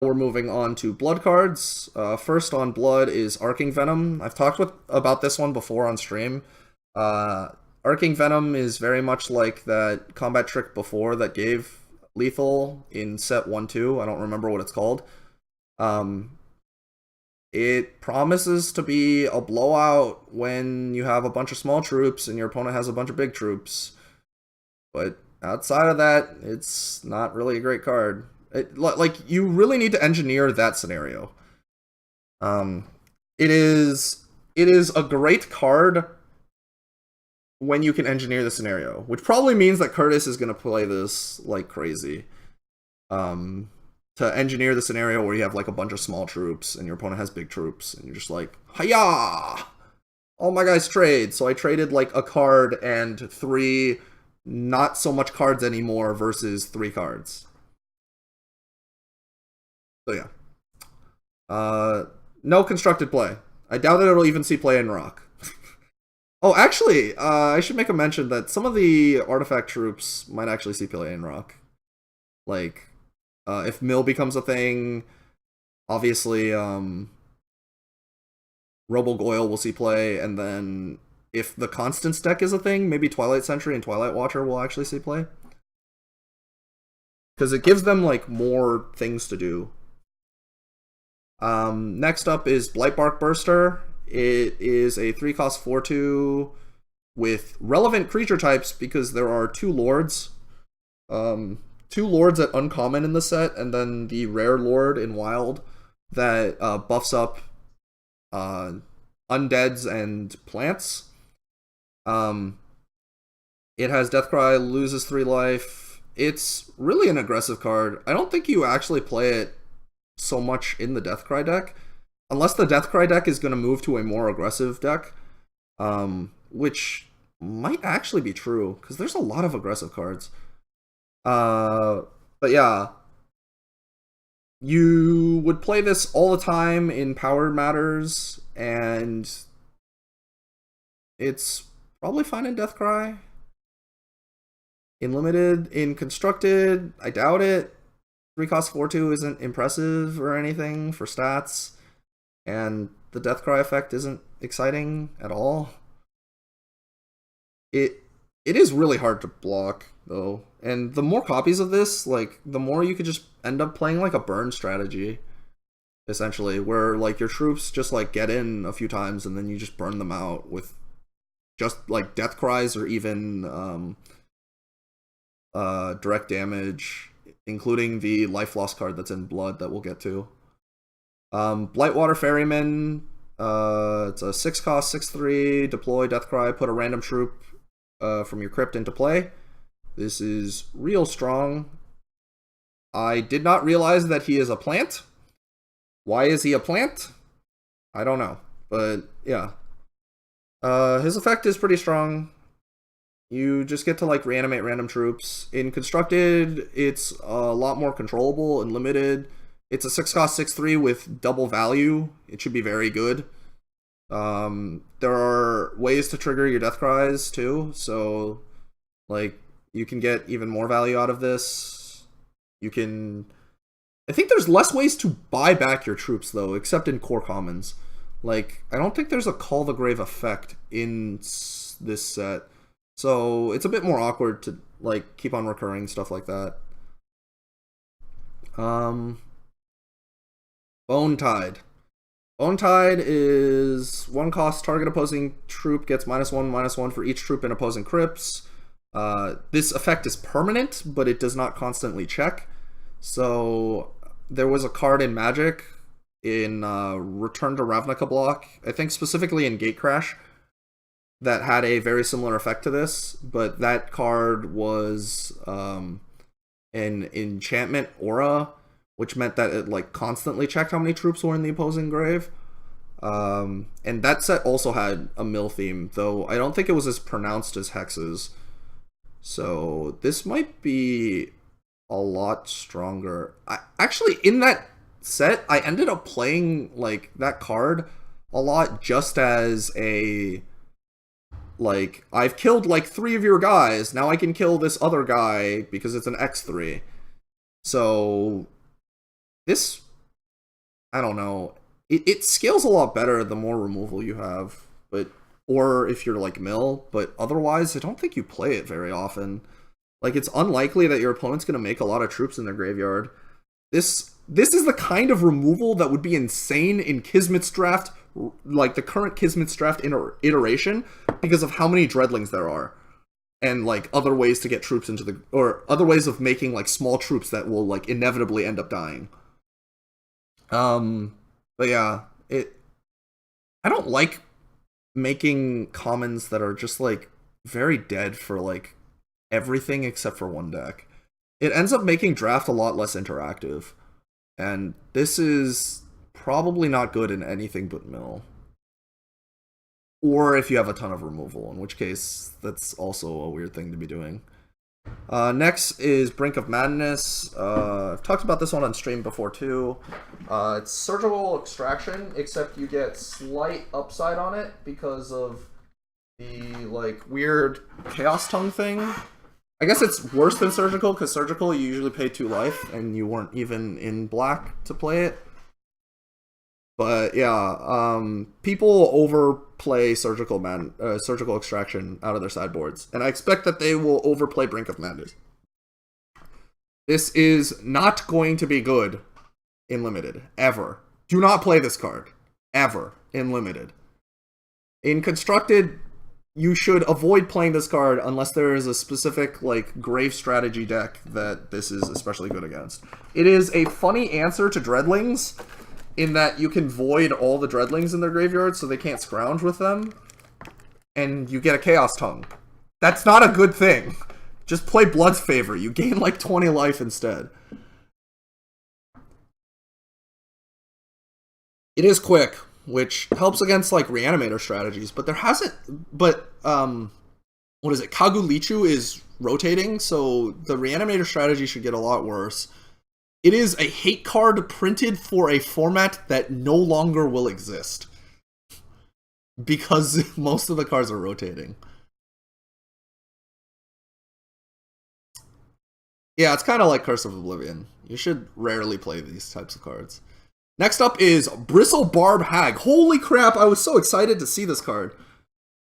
We're moving on to blood cards. First on blood is Arcing Venom. I've talked about this one before on stream. Uh, Arcing Venom is very much like that combat trick before that gave lethal in set 1-2. I don't remember what it's called. Um, it promises to be a blowout when you have a bunch of small troops and your opponent has a bunch of big troops. But outside of that, it's not really a great card. Like you really need to engineer that scenario. Um, it is a great card when you can engineer the scenario, which probably means that Curtis is going to play this like crazy. Um, to engineer the scenario where you have like a bunch of small troops and your opponent has big troops, and you're just like, hiya! All my guys trade. So I traded like a card and three not so much cards anymore versus three cards. So yeah. No constructed play. I doubt that it'll even see play in Rock. Oh, actually, I should make a mention that some of the artifact troops might actually see play in Rock. Like, if Mill becomes a thing, obviously, Robo-Goyle will see play, and then if the Constance deck is a thing, maybe Twilight Sentry and Twilight Watcher will actually see play. Because it gives them, like, more things to do. Next up is Blightbark Burster. It is a 3-cost 4/2 with relevant creature types because there are two lords. Two lords at uncommon in the set, and then the rare lord in wild that buffs up undeads and plants. It has Deathcry, loses 3 life. It's really an aggressive card. I don't think you actually play it so much in the Deathcry deck, unless the Deathcry deck is going to move to a more aggressive deck, which might actually be true, because there's a lot of aggressive cards. But yeah, you would play this all the time in Power Matters, and it's probably fine in Deathcry. In Limited, in Constructed, I doubt it. 3-cost 4/2 isn't impressive or anything for stats, and the Deathcry effect isn't exciting at all. It is really hard to block though, and the more copies of this, like the more you could just end up playing like a burn strategy, essentially, where like your troops just like get in a few times and then you just burn them out with just like death cries or even direct damage, including the life loss card that's in blood that we'll get to. Blightwater Ferryman, it's a 6-cost 6/3, deploy Deathcry, put a random troop from your crypt into play. This is real strong. I did not realize that he is a plant. Why is he a plant? I don't know, but yeah. His effect is pretty strong. You just get to like reanimate random troops. In Constructed, it's a lot more controllable and limited. It's a 6-cost 6/3 with double value. It should be very good. There are ways to trigger your death cries too, so like you can get even more value out of this. You can, I think there's less ways to buy back your troops though, except in core commons. Like I don't think there's a Call the Grave effect in this set, so it's a bit more awkward to like keep on recurring stuff like that. Bone Tide. Bone Tide is 1-cost, target opposing troop gets -1/-1 for each troop in opposing crypts. This effect is permanent, but it does not constantly check. So there was a card in Magic in Return to Ravnica block, I think specifically in Gatecrash, that had a very similar effect to this, but that card was an enchantment aura, which meant that it like constantly checked how many troops were in the opposing grave. And that set also had a mill theme, though I don't think it was as pronounced as Hex's. So this might be a lot stronger. Actually, in that set, I ended up playing like that card a lot just as a like, I've killed like 3 of your guys, now I can kill this other guy because it's an X3. So this I don't know. It scales a lot better the more removal you have, but or if you're like Mill, but otherwise I don't think you play it very often. Like it's unlikely that your opponent's going to make a lot of troops in their graveyard. This is the kind of removal that would be insane in Kismet's draft, like the current Kismet's draft iteration, because of how many Dreadlings there are, and like other ways to get troops into the, or other ways of making like small troops that will like inevitably end up dying. But yeah, I don't like making commons that are just like very dead for like everything except for one deck. It ends up making draft a lot less interactive. And this is probably not good in anything but Mill. Or if you have a ton of removal, in which case that's also a weird thing to be doing. Next is Brink of Madness. I've talked about this one on stream before too. It's Surgical Extraction, except you get slight upside on it because of the like weird Chaos Tongue thing. I guess it's worse than Surgical, because Surgical you usually pay 2 life, and you weren't even in black to play it. But yeah, people overplay Surgical Extraction out of their sideboards, and I expect that they will overplay Brink of Madness. This is not going to be good in Limited, ever. Do not play this card, ever, in Limited. In Constructed, you should avoid playing this card unless there is a specific like grave strategy deck that this is especially good against. It is a funny answer to Dreadlings, in that you can void all the Dreadlings in their graveyard so they can't scrounge with them, and you get a Chaos Tongue. That's not a good thing. Just play Blood's Favor. You gain like 20 life instead. It is quick, which helps against like Reanimator strategies, but there hasn't... But, what is it? Kagulichu is rotating, so the Reanimator strategy should get a lot worse. It is a hate card printed for a format that no longer will exist, because most of the cards are rotating. Yeah, it's kind of like Curse of Oblivion. You should rarely play these types of cards. Next up is Bristlebarb Hag. Holy crap, I was so excited to see this card.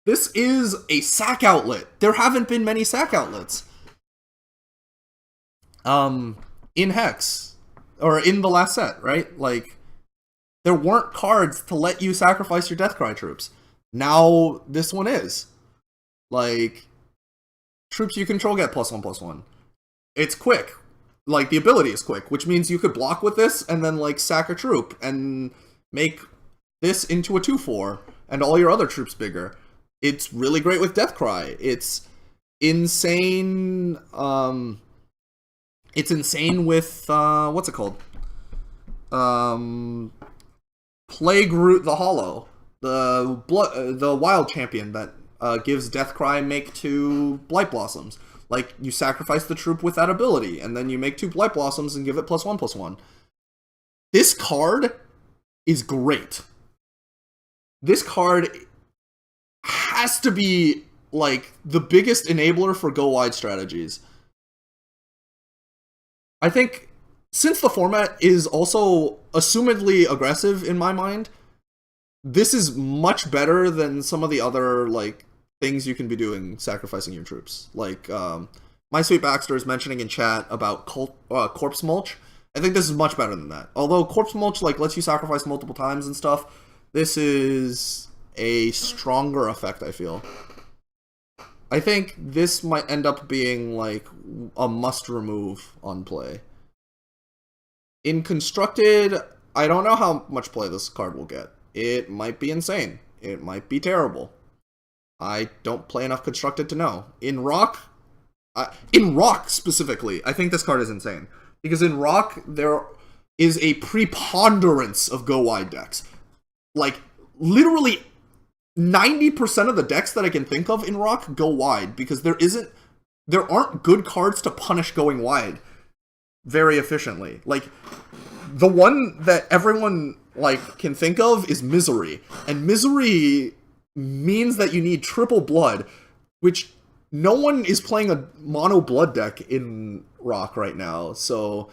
This is a sack outlet. There haven't been many sack outlets. In Hex, or in the last set, right? Like, there weren't cards to let you sacrifice your Deathcry troops. Now, this one is. Like, troops you control get +1/+1. It's quick. Like, the ability is quick, which means you could block with this and then, like, sack a troop and make this into a 2/4 and all your other troops bigger. It's really great with Deathcry. It's insane, it's insane with, what's it called? Plague Root the Hollow. The wild champion that gives Deathcry make 2 Blight Blossoms. Like, you sacrifice the troop with that ability, and then you make 2 Blight Blossoms and give it +1/+1. This card is great. This card has to be, like, the biggest enabler for go-wide strategies. I think, since the format is also assumedly aggressive in my mind, this is much better than some of the other, like, things you can be doing sacrificing your troops. Like, My Sweet Baxter is mentioning in chat about Corpse Mulch. I think this is much better than that. Although Corpse Mulch, like, lets you sacrifice multiple times and stuff, this is a stronger effect, I feel. I think this might end up being, like, a must-remove on play. In Constructed, I don't know how much play this card will get. It might be insane. It might be terrible. I don't play enough Constructed to know. In Rock specifically, I think this card is insane. Because in Rock, there is a preponderance of go-wide decks. Like, literally 90% of the decks that I can think of in Rock go wide, because there aren't good cards to punish going wide very efficiently. Like, the one that everyone, like, can think of is Misery. And Misery means that you need triple blood, which no one is playing a mono blood deck in Rock right now. So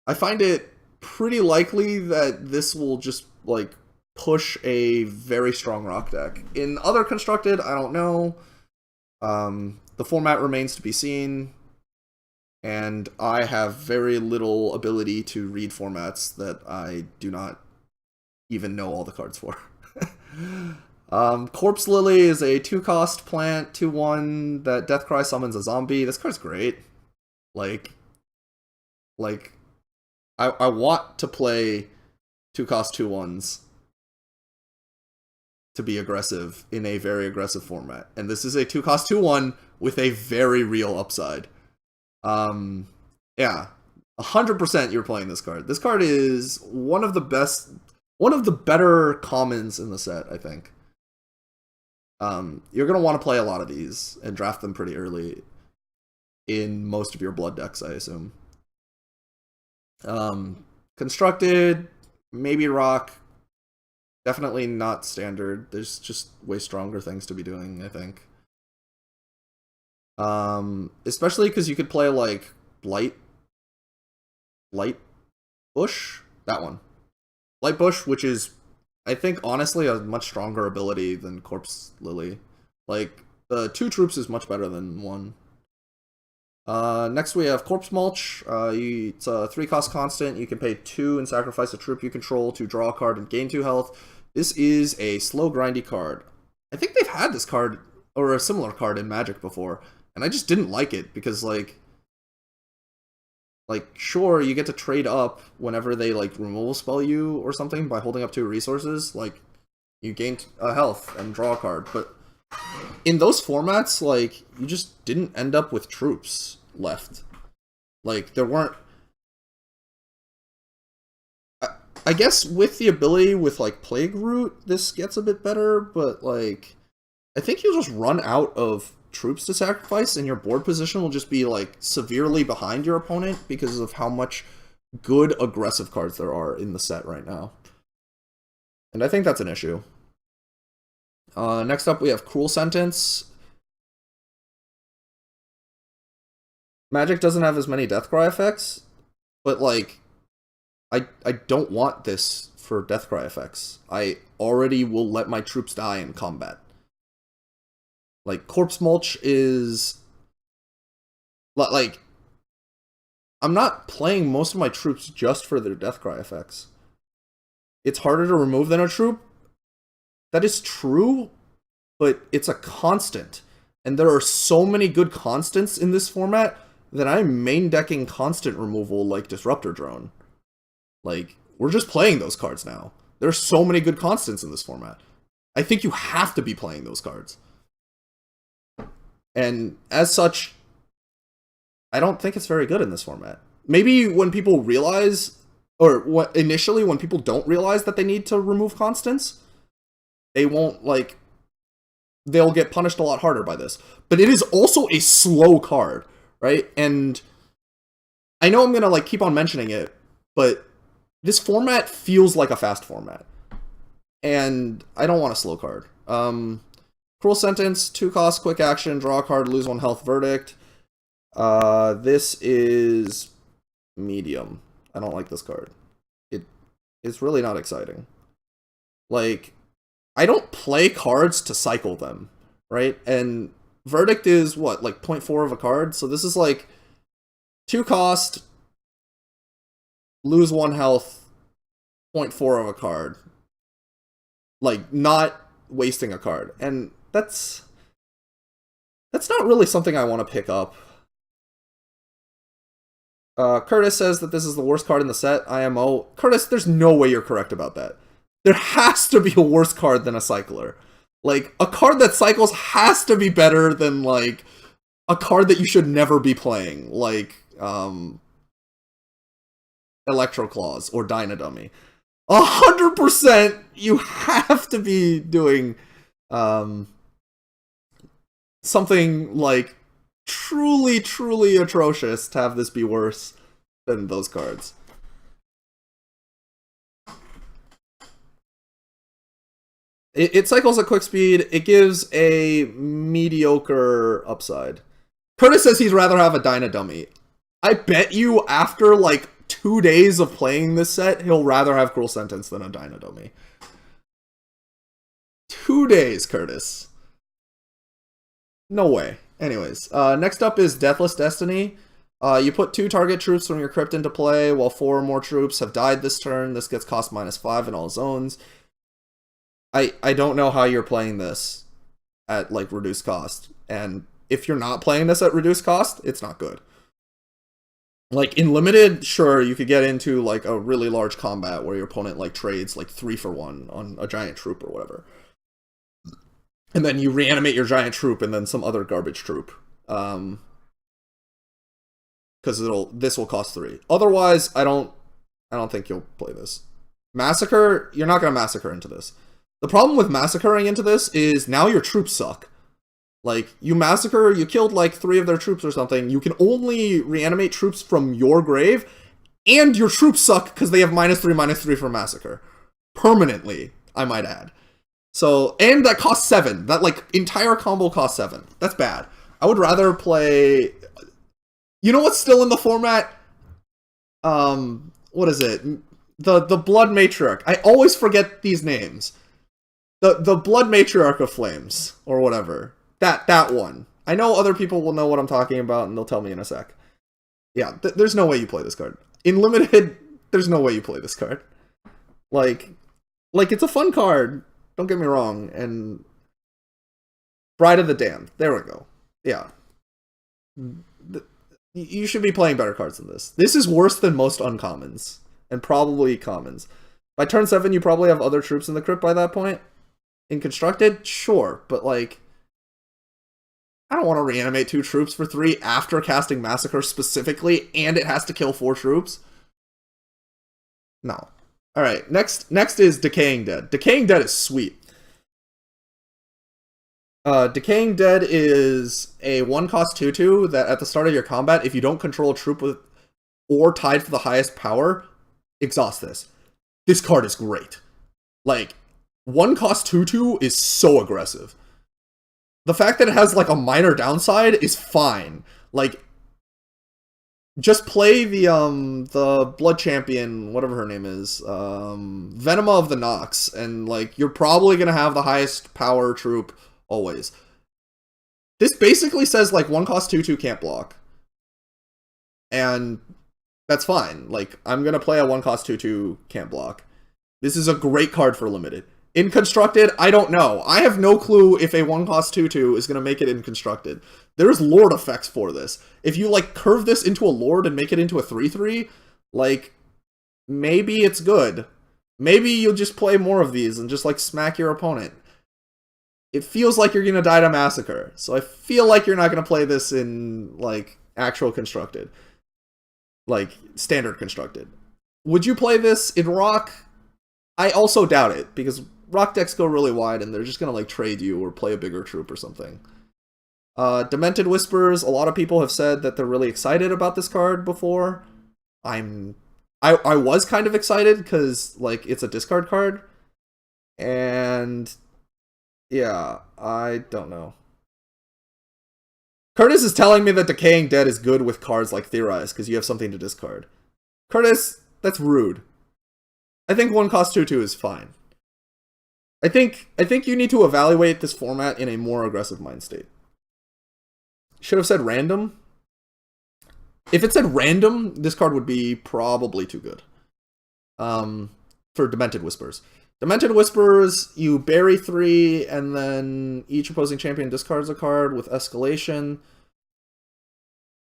I find it pretty likely that this will just like push a very strong rock deck. In other constructed, I don't know. The format remains to be seen, and I have very little ability to read formats that I do not even know all the cards for. Corpse Lily is a 2-cost plant, 2/1 that Deathcry summons a zombie. This card's great. Like I want to play 2-cost 2/1s to be aggressive in a very aggressive format. And this is a 2-cost 2/1 with a very real upside. Yeah. 100% you're playing this card. This card is one of the better commons in the set, I think. You're going to want to play a lot of these and draft them pretty early in most of your blood decks, I assume. Constructed, maybe rock, definitely not standard. There's just way stronger things to be doing, I think. Especially because you could play like Light Bush, that one. Light Bush, which is, I think, honestly, a much stronger ability than Corpse Lily. Like, the 2 troops is much better than 1. Next we have Corpse Mulch. It's a 3-cost constant. You can pay 2 and sacrifice a troop you control to draw a card and gain 2 health. This is a slow, grindy card. I think they've had this card, or a similar card in Magic before, and I just didn't like it, because, like, sure, you get to trade up whenever they, like, removal spell you or something by holding up 2 resources. Like, you gain a health and draw a card, but in those formats, like, you just didn't end up with troops left. Like, there weren't... I guess with the ability with, like, Plague Root, this gets a bit better, but, like, I think you'll just run out of troops to sacrifice, and your board position will just be, like, severely behind your opponent because of how much good aggressive cards there are in the set right now. And I think that's an issue. Next up, we have Cruel Sentence. Magic doesn't have as many Deathcry effects, but, like, I don't want this for Deathcry effects. I already will let my troops die in combat. Like, Corpse Mulch is... Like, I'm not playing most of my troops just for their Deathcry effects. It's harder to remove than a troop. That is true, but it's a constant. And there are so many good constants in this format that I'm main decking constant removal like Disruptor Drone. Like, we're just playing those cards now. There are so many good constants in this format. I think you have to be playing those cards. And as such, I don't think it's very good in this format. Maybe when people realize, or initially when people don't realize that they need to remove constants, they won't, like, they'll get punished a lot harder by this. But it is also a slow card, right? And I know I'm gonna, like, keep on mentioning it, but this format feels like a fast format. And I don't want a slow card. Cruel Sentence, 2-cost, quick action, draw a card, lose 1 health, verdict. This is medium. I don't like this card. It's really not exciting. Like, I don't play cards to cycle them, right? And verdict is, what, like 0.4 of a card? So this is like 2-cost, lose 1 health, 0.4 of a card. Like, not wasting a card. And that's not really something I want to pick up. Curtis says that this is the worst card in the set. IMO. Curtis, there's no way you're correct about that. There has to be a worse card than a Cycler. Like, a card that cycles has to be better than, like, a card that you should never be playing. Like, Electro Claws or Dynadummy. 100% you have to be doing something, like, truly, truly atrocious to have this be worse than those cards. It cycles at quick speed. It gives a mediocre upside. Curtis says he'd rather have a Dynadummy. I bet you after, like, 2 days of playing this set, he'll rather have Cruel Sentence than a Dynadomi. 2 days, Curtis. No way. Anyways, next up is Deathless Destiny. You put 2 target troops from your crypt into play, while 4 or more troops have died this turn. This gets cost -5 in all zones. I don't know how you're playing this at, like, reduced cost. And if you're not playing this at reduced cost, it's not good. Like, in Limited, sure, you could get into, like, a really large combat where your opponent, like, trades, like, 3 for 1 on a giant troop or whatever. And then you reanimate your giant troop and then some other garbage troop. Because this will cost 3. Otherwise, I don't think you'll play this. Massacre, you're not going to massacre into this. The problem with massacring into this is now your troops suck. Like, you massacre, you killed like 3 of their troops or something, you can only reanimate troops from your grave, and your troops suck because they have -3/-3 for massacre. Permanently, I might add. So, and that costs 7. That, like, entire combo costs 7. That's bad. I would rather play... You know what's still in the format? What is it? The Blood Matriarch. I always forget these names. The Blood Matriarch of Flames, or whatever. That one. I know other people will know what I'm talking about, and they'll tell me in a sec. Yeah, there's no way you play this card. In Limited, there's no way you play this card. Like, it's a fun card. Don't get me wrong. And Bride of the Damned. There we go. Yeah. You should be playing better cards than this. This is worse than most uncommons. And probably commons. By turn 7, you probably have other troops in the crypt by that point. In Constructed? Sure. But, like... I don't want to reanimate 2 troops for 3 after casting Massacre specifically, and it has to kill 4 troops. No. Alright, next is Decaying Dead. Decaying Dead is sweet. Decaying Dead is a 1-cost 2/2 that at the start of your combat, if you don't control a troop with or tied for the highest power, exhaust this. This card is great. Like, 1-cost 2/2 is so aggressive. The fact that it has, like, a minor downside is fine. Like, just play the Blood Champion, whatever her name is, Venema of the Nox, and, like, you're probably gonna have the highest power troop always. This basically says, like, 1-cost 2/2 can't block. And that's fine. Like, I'm gonna play a 1-cost 2/2 can't block. This is a great card for Limited. In Constructed, I don't know. I have no clue if a 1-cost 2/2 is going to make it in Constructed. There's Lord effects for this. If you, like, curve this into a Lord and make it into a 3/3, like, maybe it's good. Maybe you'll just play more of these and just, like, smack your opponent. It feels like you're going to die to Massacre, so I feel like you're not going to play this in, like, actual Constructed. Like, standard Constructed. Would you play this in Rock? I also doubt it, because Rock decks go really wide, and they're just gonna, like, trade you or play a bigger troop or something. Demented Whispers, a lot of people have said that they're really excited about this card before. I was kind of excited, because, like, it's a discard card. And, yeah, I don't know. Curtis is telling me that Decaying Dead is good with cards like Theorize, because you have something to discard. Curtis, that's rude. I think 1-cost 2/2 is fine. I think you need to evaluate this format in a more aggressive mind state. Should have said random. If it said random, this card would be probably too good. For Demented Whispers. Demented Whispers, you bury 3, and then each opposing champion discards a card with escalation.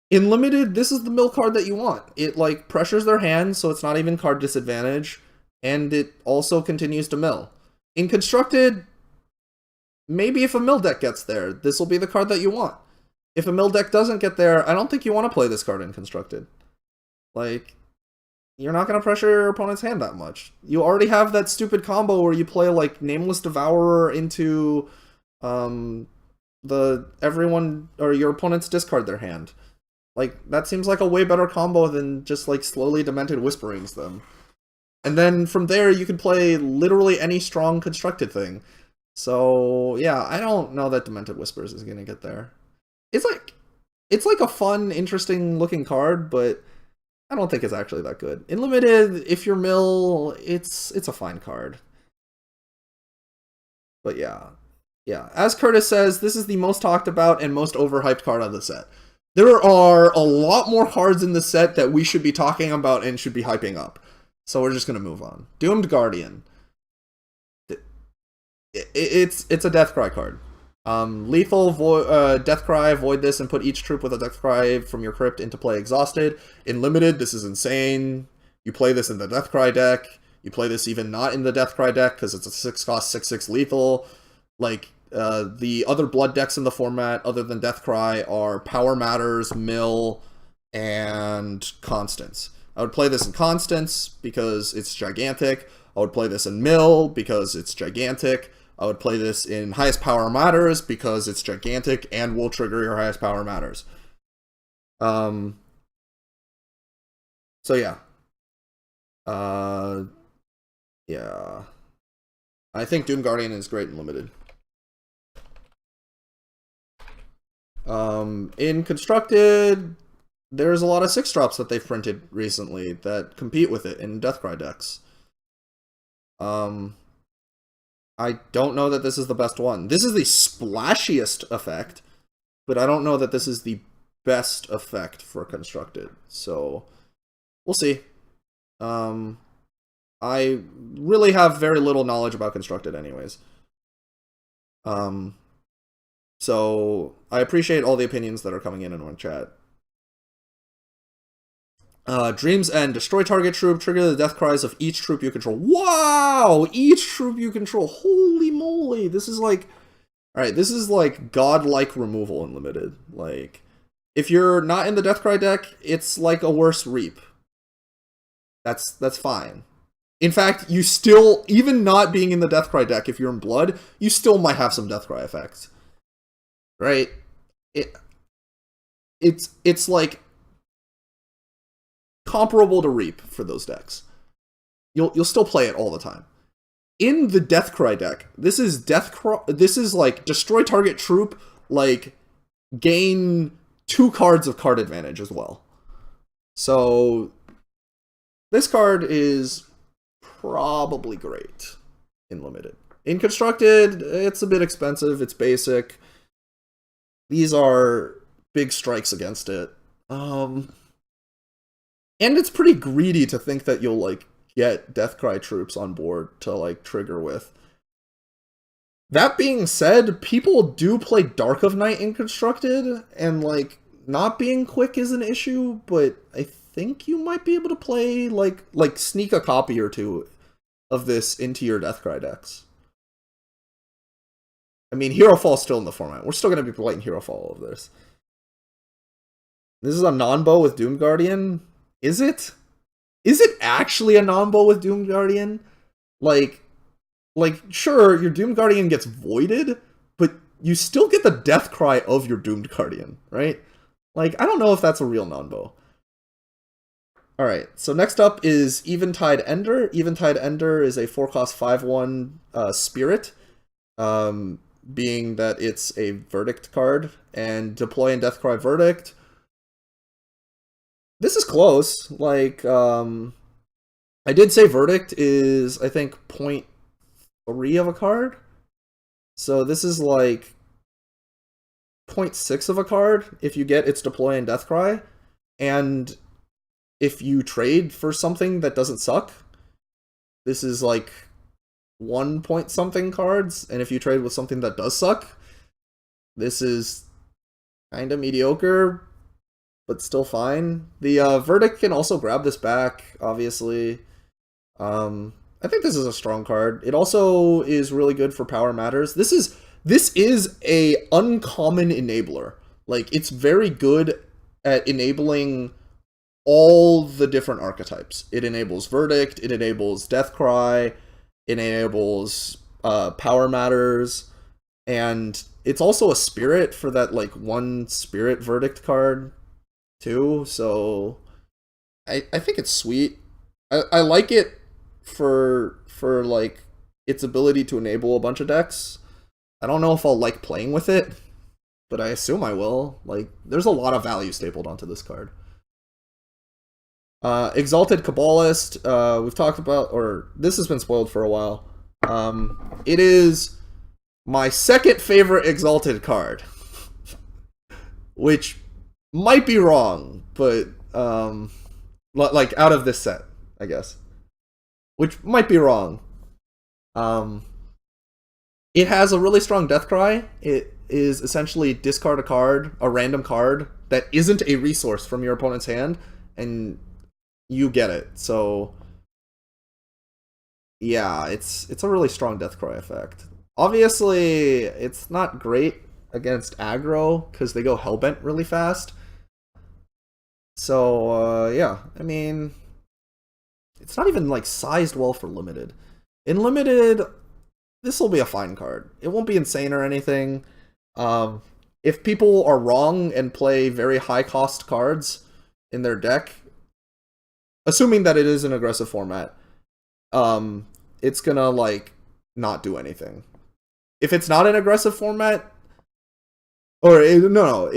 In Limited, this is the mill card that you want. It, like, pressures their hand, so it's not even card disadvantage, and it also continues to mill. In Constructed, maybe if a mill deck gets there, this will be the card that you want. If a mill deck doesn't get there, I don't think you want to play this card in Constructed. Like, you're not going to pressure your opponent's hand that much. You already have that stupid combo where you play, like, Nameless Devourer into everyone, or your opponents discard their hand. Like, that seems like a way better combo than just, like, slowly Demented Whisperings them. And then from there, you can play literally any strong Constructed thing. So, yeah, I don't know that Demented Whispers is going to get there. It's like a fun, interesting looking card, but I don't think it's actually that good. In limited, if you're mill, it's a fine card. But yeah. Yeah. As Curtis says, this is the most talked about and most overhyped card of the set. There are a lot more cards in the set that we should be talking about and should be hyping up. So we're just going to move on. Doomed Guardian. It's a Deathcry card. Lethal Deathcry, void this and put each troop with a Deathcry from your crypt into play exhausted. In limited, this is insane. You play this in the Deathcry deck. You play this even not in the Deathcry deck because it's a 6-cost 6/6 lethal. Like, the other blood decks in the format other than Deathcry are Power Matters, Mill, and Constance. I would play this in Constance because it's gigantic. I would play this in Mill because it's gigantic. I would play this in Highest Power Matters because it's gigantic and will trigger your Highest Power Matters. So yeah. Yeah. I think Doom Guardian is great and limited. In Constructed, there's a lot of 6-drops that they've printed recently that compete with it in Deathcry decks. I don't know that this is the best one. This is the splashiest effect, but I don't know that this is the best effect for Constructed. So, we'll see. I really have very little knowledge about Constructed anyways. So, I appreciate all the opinions that are coming in our chat. Dream's End. Destroy target troop. Trigger the death cries of each troop you control. Wow! Each troop you control. Holy moly. This is like... Alright, this is like godlike removal in limited. Like, if you're not in the Deathcry deck, it's like a worse Reap. That's fine. In fact, you still, even not being in the Deathcry deck, if you're in Blood, you still might have some Deathcry effects. Right? It's like comparable to Reap for those decks. You'll still play it all the time. In the Deathcry deck, this is like destroy target troop, like gain 2 cards of card advantage as well. So this card is probably great in limited. In Constructed, it's a bit expensive, it's basic. These are big strikes against it. And it's pretty greedy to think that you'll like get Deathcry troops on board to like trigger with. That being said, people do play Dark of Night in Constructed, and like not being quick is an issue, but I think you might be able to play like sneak a copy or two of this into your Deathcry decks. I mean, Hero Fall's still in the format. We're still going to be playing Hero Fall of this. This is a non-bow with Doom Guardian. Is it? Is it actually a non-bow with Doom Guardian? Like, sure, your Doom Guardian gets voided, but you still get the Deathcry of your Doomed Guardian, right? Like, I don't know if that's a real non-bow. Alright, so next up is Eventide Ender. Eventide Ender is a 4-cost 5/1 spirit, being that it's a Verdict card, and deploy and Deathcry Verdict. This is close. Like, I did say Verdict is, I think, 0.3 of a card. So this is like 0.6 of a card if you get its Deploy and Deathcry. And if you trade for something that doesn't suck, this is like 1 point something cards. And if you trade with something that does suck, this is kind of mediocre, but still fine. The Verdict can also grab this back, obviously. I think this is a strong card. It also is really good for Power Matters. This is a uncommon enabler. Like, it's very good at enabling all the different archetypes. It enables Verdict, it enables Deathcry, it enables Power Matters, and it's also a spirit for that like 1 spirit Verdict card too, so I think it's sweet. I like it for like its ability to enable a bunch of decks. I don't know if I'll like playing with it, but I assume I will. Like, there's a lot of value stapled onto this card. Exalted Kabbalist, we've talked about, or this has been spoiled for a while. It is my second favorite Exalted card, which might be wrong, but like out of this set, I guess, which might be wrong. It has a really strong death cry. It is essentially discard a card, a random card that isn't a resource from your opponent's hand, and you get it. So yeah, it's a really strong death cry effect. Obviously, it's not great against aggro because they go hellbent really fast. So yeah, I mean, it's not even like sized well for limited. In limited, this will be a fine card. It won't be insane or anything. If people are wrong and play very high cost cards in their deck, assuming that it is an aggressive format, it's gonna like not do anything. If it's not an aggressive format, if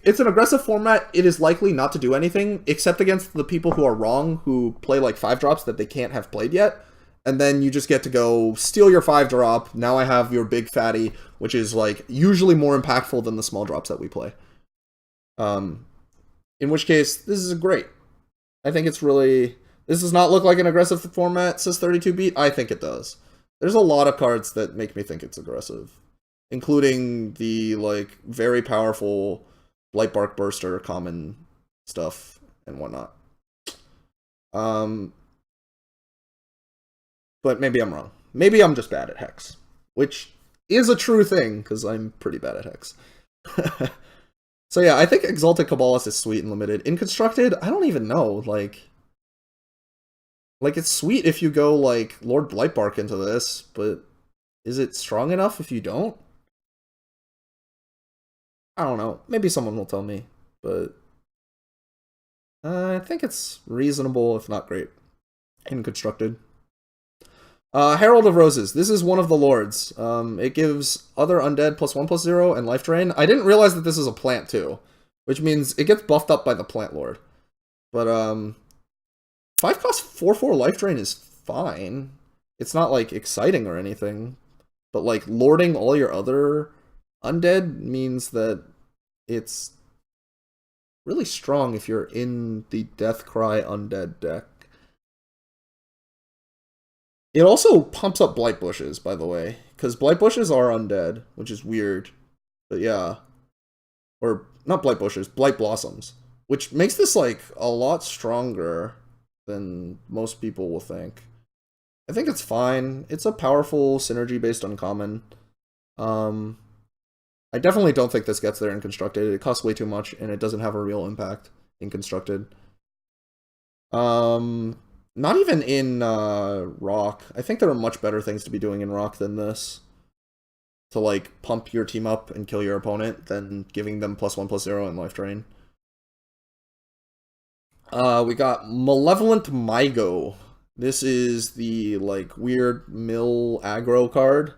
it's an aggressive format, it is likely not to do anything, except against the people who are wrong, who play like 5-drops that they can't have played yet. And then you just get to go steal your 5-drop. Now I have your big fatty, which is like usually more impactful than the small drops that we play. In which case, this is great. I think it's really... This does not look like an aggressive format, says 32beat. I think it does. There's a lot of cards that make me think it's aggressive, including the like very powerful Blightbark Burster common stuff and whatnot. But maybe I'm wrong. Maybe I'm just bad at Hex, which is a true thing, because I'm pretty bad at Hex. So yeah, I think Exalted Kabbalist is sweet and limited. In Constructed, I don't even know, like it's sweet if you go, like, Lord Blightbark into this, but is it strong enough if you don't? I don't know. Maybe someone will tell me, but I think it's reasonable, if not great, in Constructed. Herald of Roses. This is one of the lords. It gives other undead +1/+0 and life drain. I didn't realize that this is a plant too, which means it gets buffed up by the plant lord. But 5 cost 4/4 life drain is fine. It's not like exciting or anything, but like lording all your other undead means that it's really strong if you're in the Deathcry undead deck. It also pumps up Blight Bushes, by the way, because Blight Bushes are undead, which is weird. But yeah. Or, not Blight Bushes, Blight Blossoms. Which makes this, like, a lot stronger than most people will think. I think it's fine. It's a powerful synergy-based uncommon. I definitely don't think this gets there in Constructed. It costs way too much, and it doesn't have a real impact in Constructed. Not even in Rock. I think there are much better things to be doing in Rock than this. To, like, pump your team up and kill your opponent than giving them +1/+0 and life drain. We got Malevolent Mygo. This is the, like, weird mill aggro card.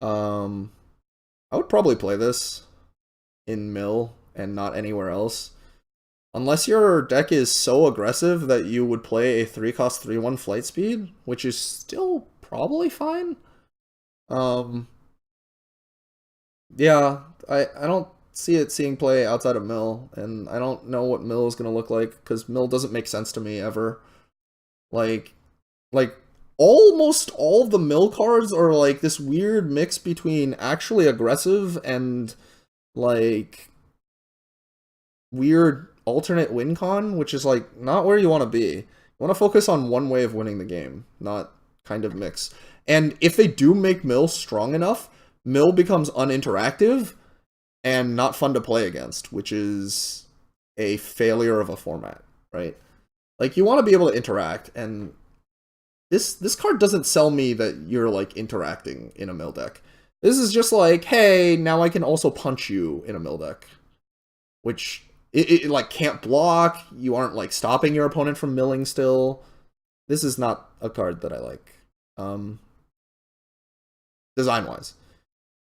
I would probably play this in mill and not anywhere else. Unless your deck is so aggressive that you would play a 3-cost 3/1 flight speed, which is still probably fine. Yeah, I don't see it seeing play outside of mill, and I don't know what mill is gonna look like, because mill doesn't make sense to me ever. Like almost all of the mill cards are like this weird mix between actually aggressive and like weird alternate win con, which is like not where you want to be. You want to focus on one way of winning the game, not kind of mix. And if they do make mill strong enough, mill becomes uninteractive and not fun to play against, which is a failure of a format, right? Like, you want to be able to interact, and this card doesn't sell me that you're like interacting in a mill deck. This is just like, hey, now I can also punch you in a mill deck, which it like can't block. You aren't like stopping your opponent from milling still. This is not a card that I like, design wise.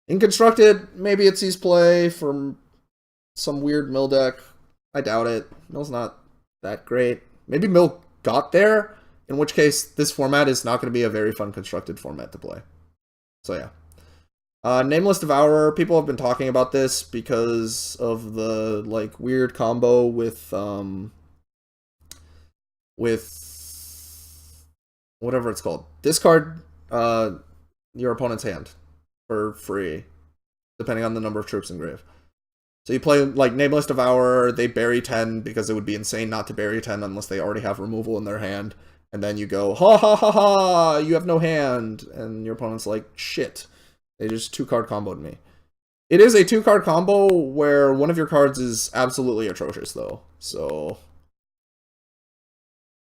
In Constructed, maybe it sees play from some weird mill deck. I doubt it. Mill's not that great. Maybe Mill got there, in which case this format is not going to be a very fun constructed format to play. So yeah. Nameless Devourer, people have been talking about this because of the like weird combo with whatever it's called. Discard your opponent's hand for free, depending on the number of troops in grave. So you play like Nameless Devourer, they bury 10 because it would be insane not to bury 10 unless they already have removal in their hand. And then you go, ha ha ha ha, you have no hand. And your opponent's like, shit. They just 2-card comboed me. It is a 2-card combo where one of your cards is absolutely atrocious, though. So,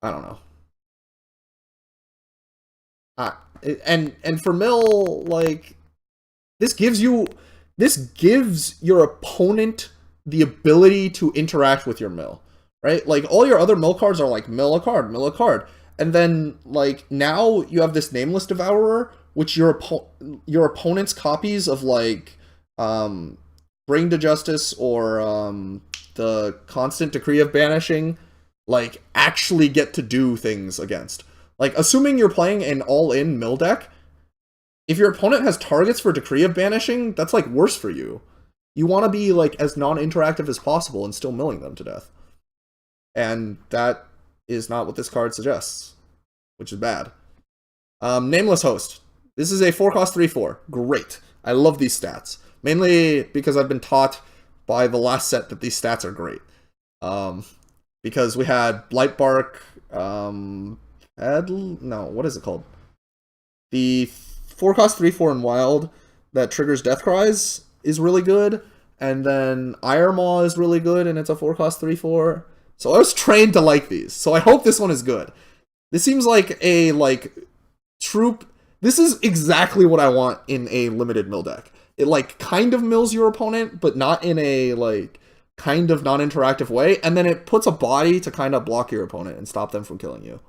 I don't know. And for Mill, like, this gives your opponent the ability to interact with your Mill, right? Like, all your other Mill cards are like, mill a card, mill a card. And then, like, now you have this Nameless Devourer, which your opponent's copies of, like, Bring to Justice or the Constant Decree of Banishing, like, actually get to do things against. Like, assuming you're playing an all-in mill deck, if your opponent has targets for Decree of Banishing, that's, like, worse for you. You want to be, like, as non-interactive as possible and still milling them to death. And that is not what this card suggests, which is bad. Nameless Host. This is a 4-cost 3/4. Great. I love these stats. Mainly because I've been taught by the last set that these stats are great. Because we had Blightbark, what is it called? The 4-cost 3/4 in Wild that triggers Deathcries is really good. And then Iremaw is really good, and it's a 4-cost 3/4. So I was trained to like these. So I hope this one is good. This seems like a, like, troop. This is exactly what I want in a limited mill deck. It, like, kind of mills your opponent, but not in a, like, kind of non-interactive way. And then it puts a body to kind of block your opponent and stop them from killing you.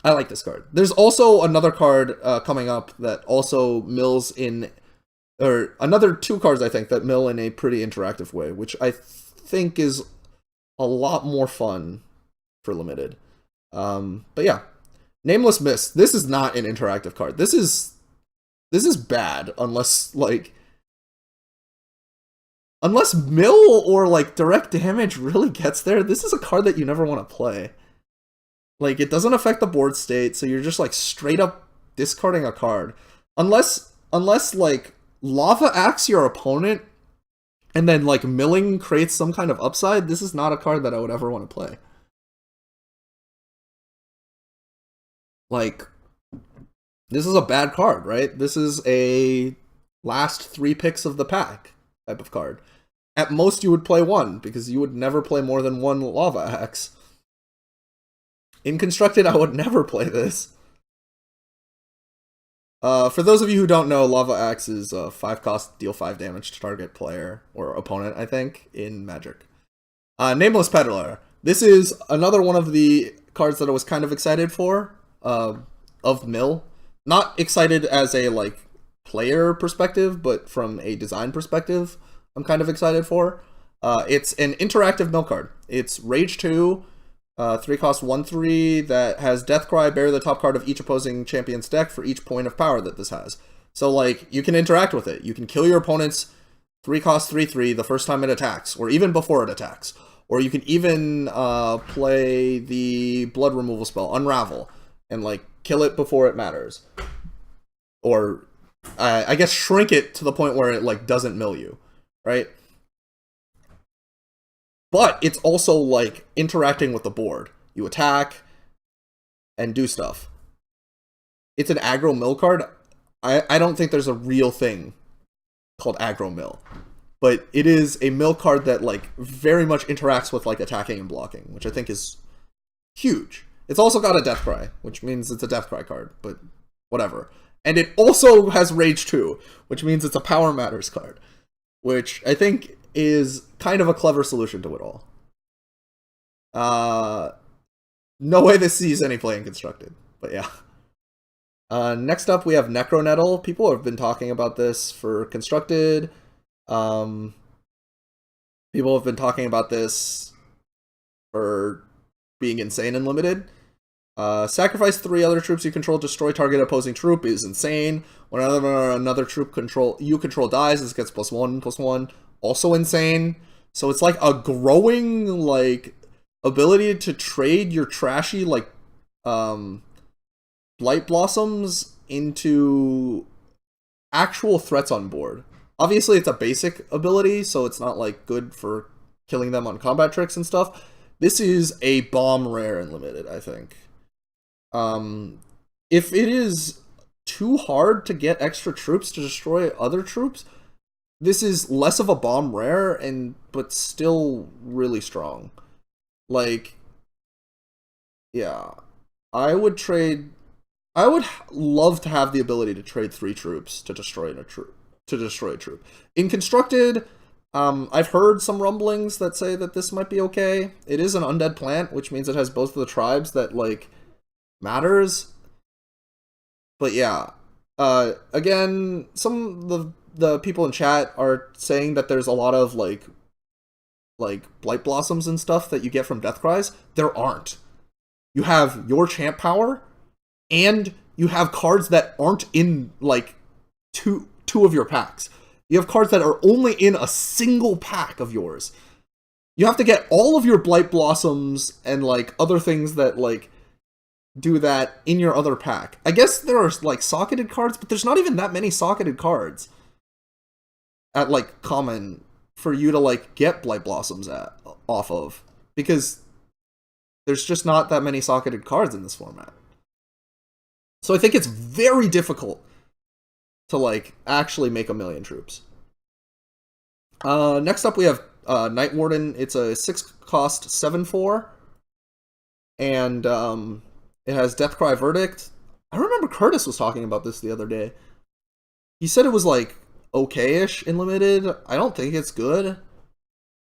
I like this card. There's also another card coming up that also mills in, or another 2 cards, I think, that mill in a pretty interactive way, which I think is a lot more fun for limited. But yeah. Nameless Mist. This is not an interactive card. This is bad unless, like, unless mill or, like, direct damage really gets there. This is a card that you never want to play. Like, it doesn't affect the board state, so you're just, like, straight up discarding a card. Unless like, Lava Axe your opponent and then, like, milling creates some kind of upside, this is not a card that I would ever want to play. Like, this is a bad card, right? This is a last 3 picks of the pack type of card. At most, you would play 1, because you would never play more than 1 Lava Axe. In Constructed, I would never play this. For those of you who don't know, Lava Axe is 5-cost, deal 5 damage to target player, or opponent, I think, in Magic. Nameless Peddler. This is another one of the cards that I was kind of excited for. Of mill. Not excited as a, like, player perspective, but from a design perspective, I'm kind of excited for. It's an interactive mill card. It's Rage 2, 3-cost 1/3 that has Deathcry, bury the top card of each opposing champion's deck for each point of power that this has. So, like, you can interact with it. You can kill your opponent's 3-cost 3/3 the first time it attacks, or even before it attacks. Or you can even play the blood removal spell, Unravel, and, like, kill it before it matters. Or, I guess, shrink it to the point where it, like, doesn't mill you, right? But it's also, like, interacting with the board. You attack and do stuff. It's an aggro mill card. I don't think there's a real thing called aggro mill. But it is a mill card that, like, very much interacts with, like, attacking and blocking, which I think is huge. It's also got a Deathcry, which means it's a Deathcry card, but whatever. And it also has Rage 2, which means it's a Power Matters card, which I think is kind of a clever solution to it all. No way this sees any play in Constructed, but yeah. Next up, we have Necronettle. People have been talking about this for Constructed. People have been talking about this for being insane and limited. Sacrifice 3 other troops you control, destroy target opposing troop is insane. Whenever another troop you control dies, this gets +1/+1, also insane. So it's like a growing like ability to trade your trashy like Blight Blossoms into actual threats on board. Obviously it's a basic ability, so it's not like good for killing them on combat tricks and stuff. This is a bomb rare and limited, I think. If it is too hard to get extra troops to destroy other troops, this is less of a bomb rare but still really strong. Like, yeah, I would love to have the ability to trade 3 troops to destroy a troop. In Constructed, I've heard some rumblings that say that this might be okay. It is an undead plant, which means it has both of the tribes that like matters. But yeah, again, some of the people in chat are saying that there's a lot of like Blight Blossoms and stuff that you get from Deathcries. There aren't. You have your champ power, and you have cards that aren't in like two of your packs. You have cards that are only in a single pack of yours. You have to get all of your Blight Blossoms and like other things that like do that in your other pack. I guess there are like socketed cards, but there's not even that many socketed cards at like common for you to like get Blight Blossoms off of, because there's just not that many socketed cards in this format. So I think it's very difficult to like actually make 1,000,000 troops. Next up we have Night Warden. It's a 6-cost 7/4, and it has Deathcry Verdict. I remember Curtis was talking about this the other day. He said it was like okay-ish in limited. I don't think it's good.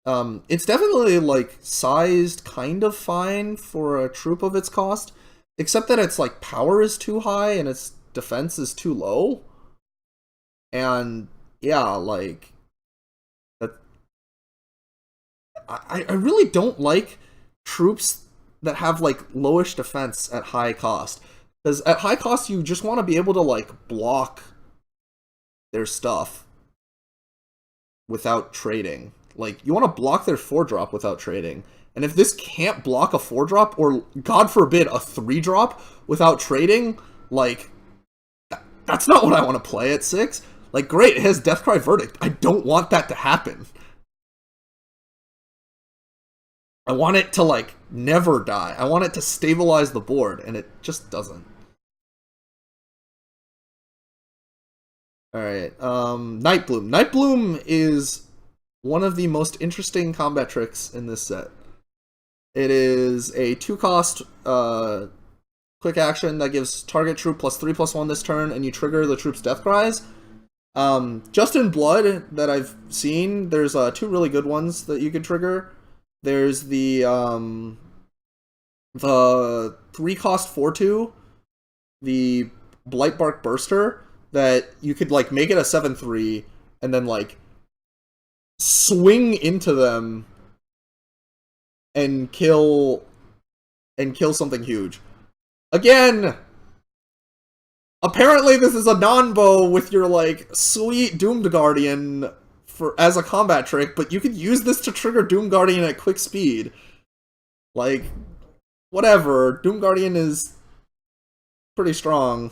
It's definitely like sized kind of fine for a troop of its cost, except that its like power is too high and its defense is too low. And yeah, like that. I really don't like troops that have like lowish defense at high cost, because at high cost you just want to be able to like block their stuff without trading. Like, you want to block their 4-drop without trading. And if this can't block a 4-drop, or god forbid a 3-drop without trading, like, that's not what I want to play at 6. Like, great, it has Deathcry Verdict. I don't want that to happen. I want it to like never die. I want it to stabilize the board, and it just doesn't. Alright, Nightbloom. Nightbloom is one of the most interesting combat tricks in this set. It is a 2-cost quick action that gives target troop +3/+1 this turn, and you trigger the troop's Deathcries. Just in Blood that I've seen, there's 2 really good ones that you could trigger. There's the 3-cost 4/2, the Blightbark Burster, that you could like make it a 7/3 and then like swing into them and kill something huge. Again, apparently this is a non-bow with your like sweet Doomed Guardian as a combat trick, but you could use this to trigger Doom Guardian at quick speed. Like, whatever. Doom Guardian is pretty strong.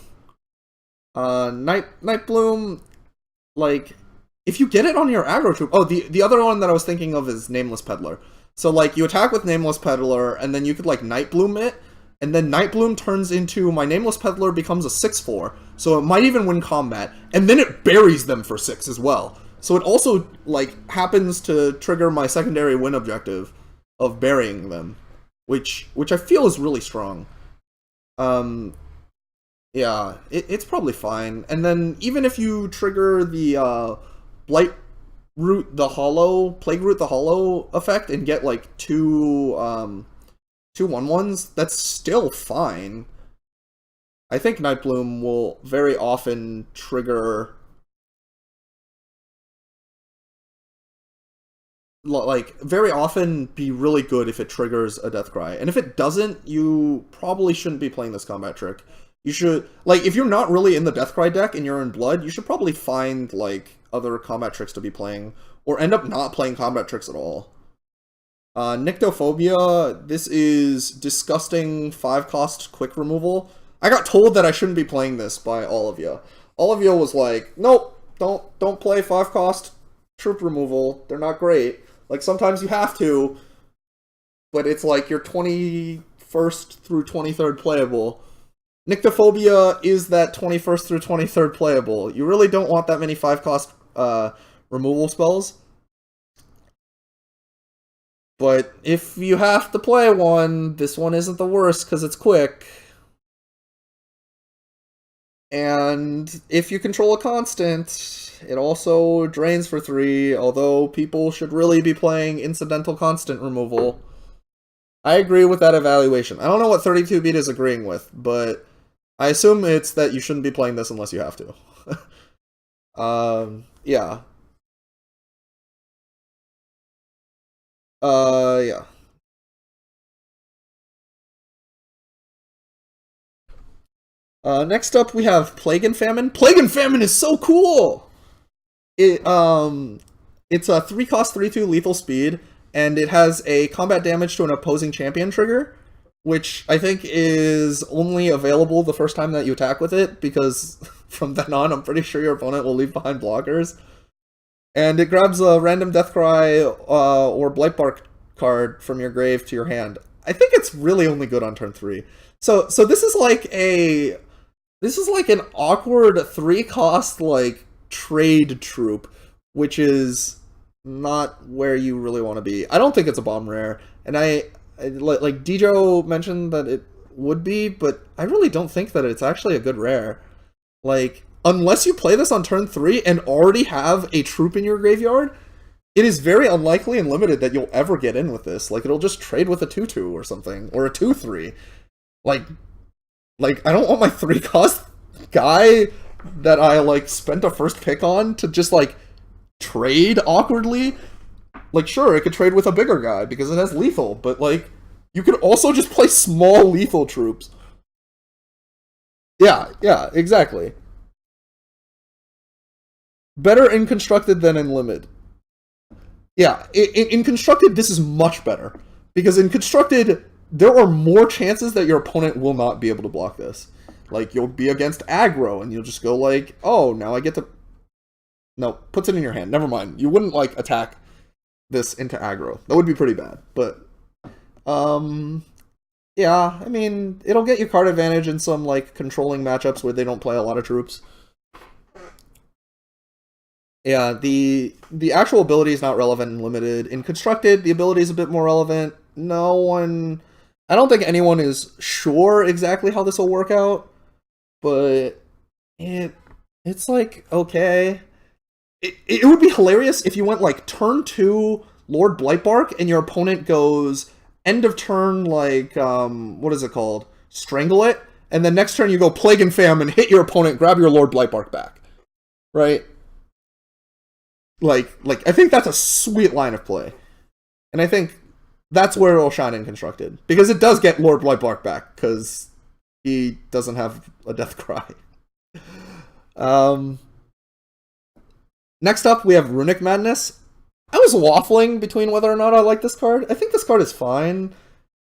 Nightbloom, like, if you get it on your aggro troop... Oh, the other one that I was thinking of is Nameless Peddler. So, like, you attack with Nameless Peddler, and then you could, like, Nightbloom it, and then Nightbloom turns into... My Nameless Peddler becomes a 6/4, so it might even win combat, and then it buries them for 6 as well. So it also, like, happens to trigger my secondary win objective of burying them, which I feel is really strong. Yeah, it's probably fine. And then even if you trigger the Plague Root the Hollow effect and get like two 1/1s, that's still fine. I think Nightbloom will very often trigger like very often be really good if it triggers a death cry. And if it doesn't, you probably shouldn't be playing this combat trick. You should, like, if you're not really in the death cry deck and you're in blood, you should probably find like other combat tricks to be playing, or end up not playing combat tricks at all. Nyctophobia, this is disgusting 5-cost quick removal. I got told that I shouldn't be playing this by all of you. All of you was like, nope, don't play 5-cost troop removal. They're not great. Like, sometimes you have to, but it's like your 21st through 23rd playable. Nyctophobia is that 21st through 23rd playable. You really don't want that many 5-cost removal spells. But if you have to play one, this one isn't the worst because it's quick. And if you control a constant, it also drains for 3, although people should really be playing incidental constant removal. I agree with that evaluation. I don't know what 32-beat is agreeing with, but I assume it's that you shouldn't be playing this unless you have to. Yeah. Yeah. Next up we have Plague and Famine. Plague and Famine is so cool! It's a 3-cost 3/2 lethal speed, and it has a combat damage to an opposing champion trigger, which I think is only available the first time that you attack with it, because from then on I'm pretty sure your opponent will leave behind blockers. And it grabs a random Deathcry or Blightbark card from your grave to your hand. I think it's really only good on turn 3. So this is like an awkward 3-cost like trade troop, which is not where you really want to be. I don't think it's a bomb rare, and I like Djo mentioned that it would be, but I really don't think that it's actually a good rare. Like, unless you play this on turn 3 and already have a troop in your graveyard, it is very unlikely and limited that you'll ever get in with this. Like, it'll just trade with a 2/2 or something, or a 2/3. Like I don't want my 3-cost guy that I, like, spent a first pick on to just, like, trade awkwardly. Like, sure, it could trade with a bigger guy because it has lethal, but, like, you could also just play small lethal troops. Yeah, exactly. Better in Constructed than in Limit. Yeah, in Constructed, this is much better. Because in Constructed, there are more chances that your opponent will not be able to block this. Like, you'll be against aggro, and you'll just go like, oh, now I get to... No, puts it in your hand. Never mind. You wouldn't, like, attack this into aggro. That would be pretty bad. But, yeah, I mean, it'll get you card advantage in some, like, controlling matchups where they don't play a lot of troops. Yeah, the actual ability is not relevant and limited. In Constructed, the ability is a bit more relevant. I don't think anyone is sure exactly how this will work out, but it's like, okay. It would be hilarious if you went like turn 2 Lord Blightbark and your opponent goes end of turn, like, what is it called? Strangle it, and then next turn you go Plague and Famine, hit your opponent, grab your Lord Blightbark back. Right? Like I think that's a sweet line of play. And I think that's where it'll shine in Constructed. Because it does get Lord Blightbark back, because he doesn't have a death cry. Next up, we have Runic Madness. I was waffling between whether or not I like this card. I think this card is fine.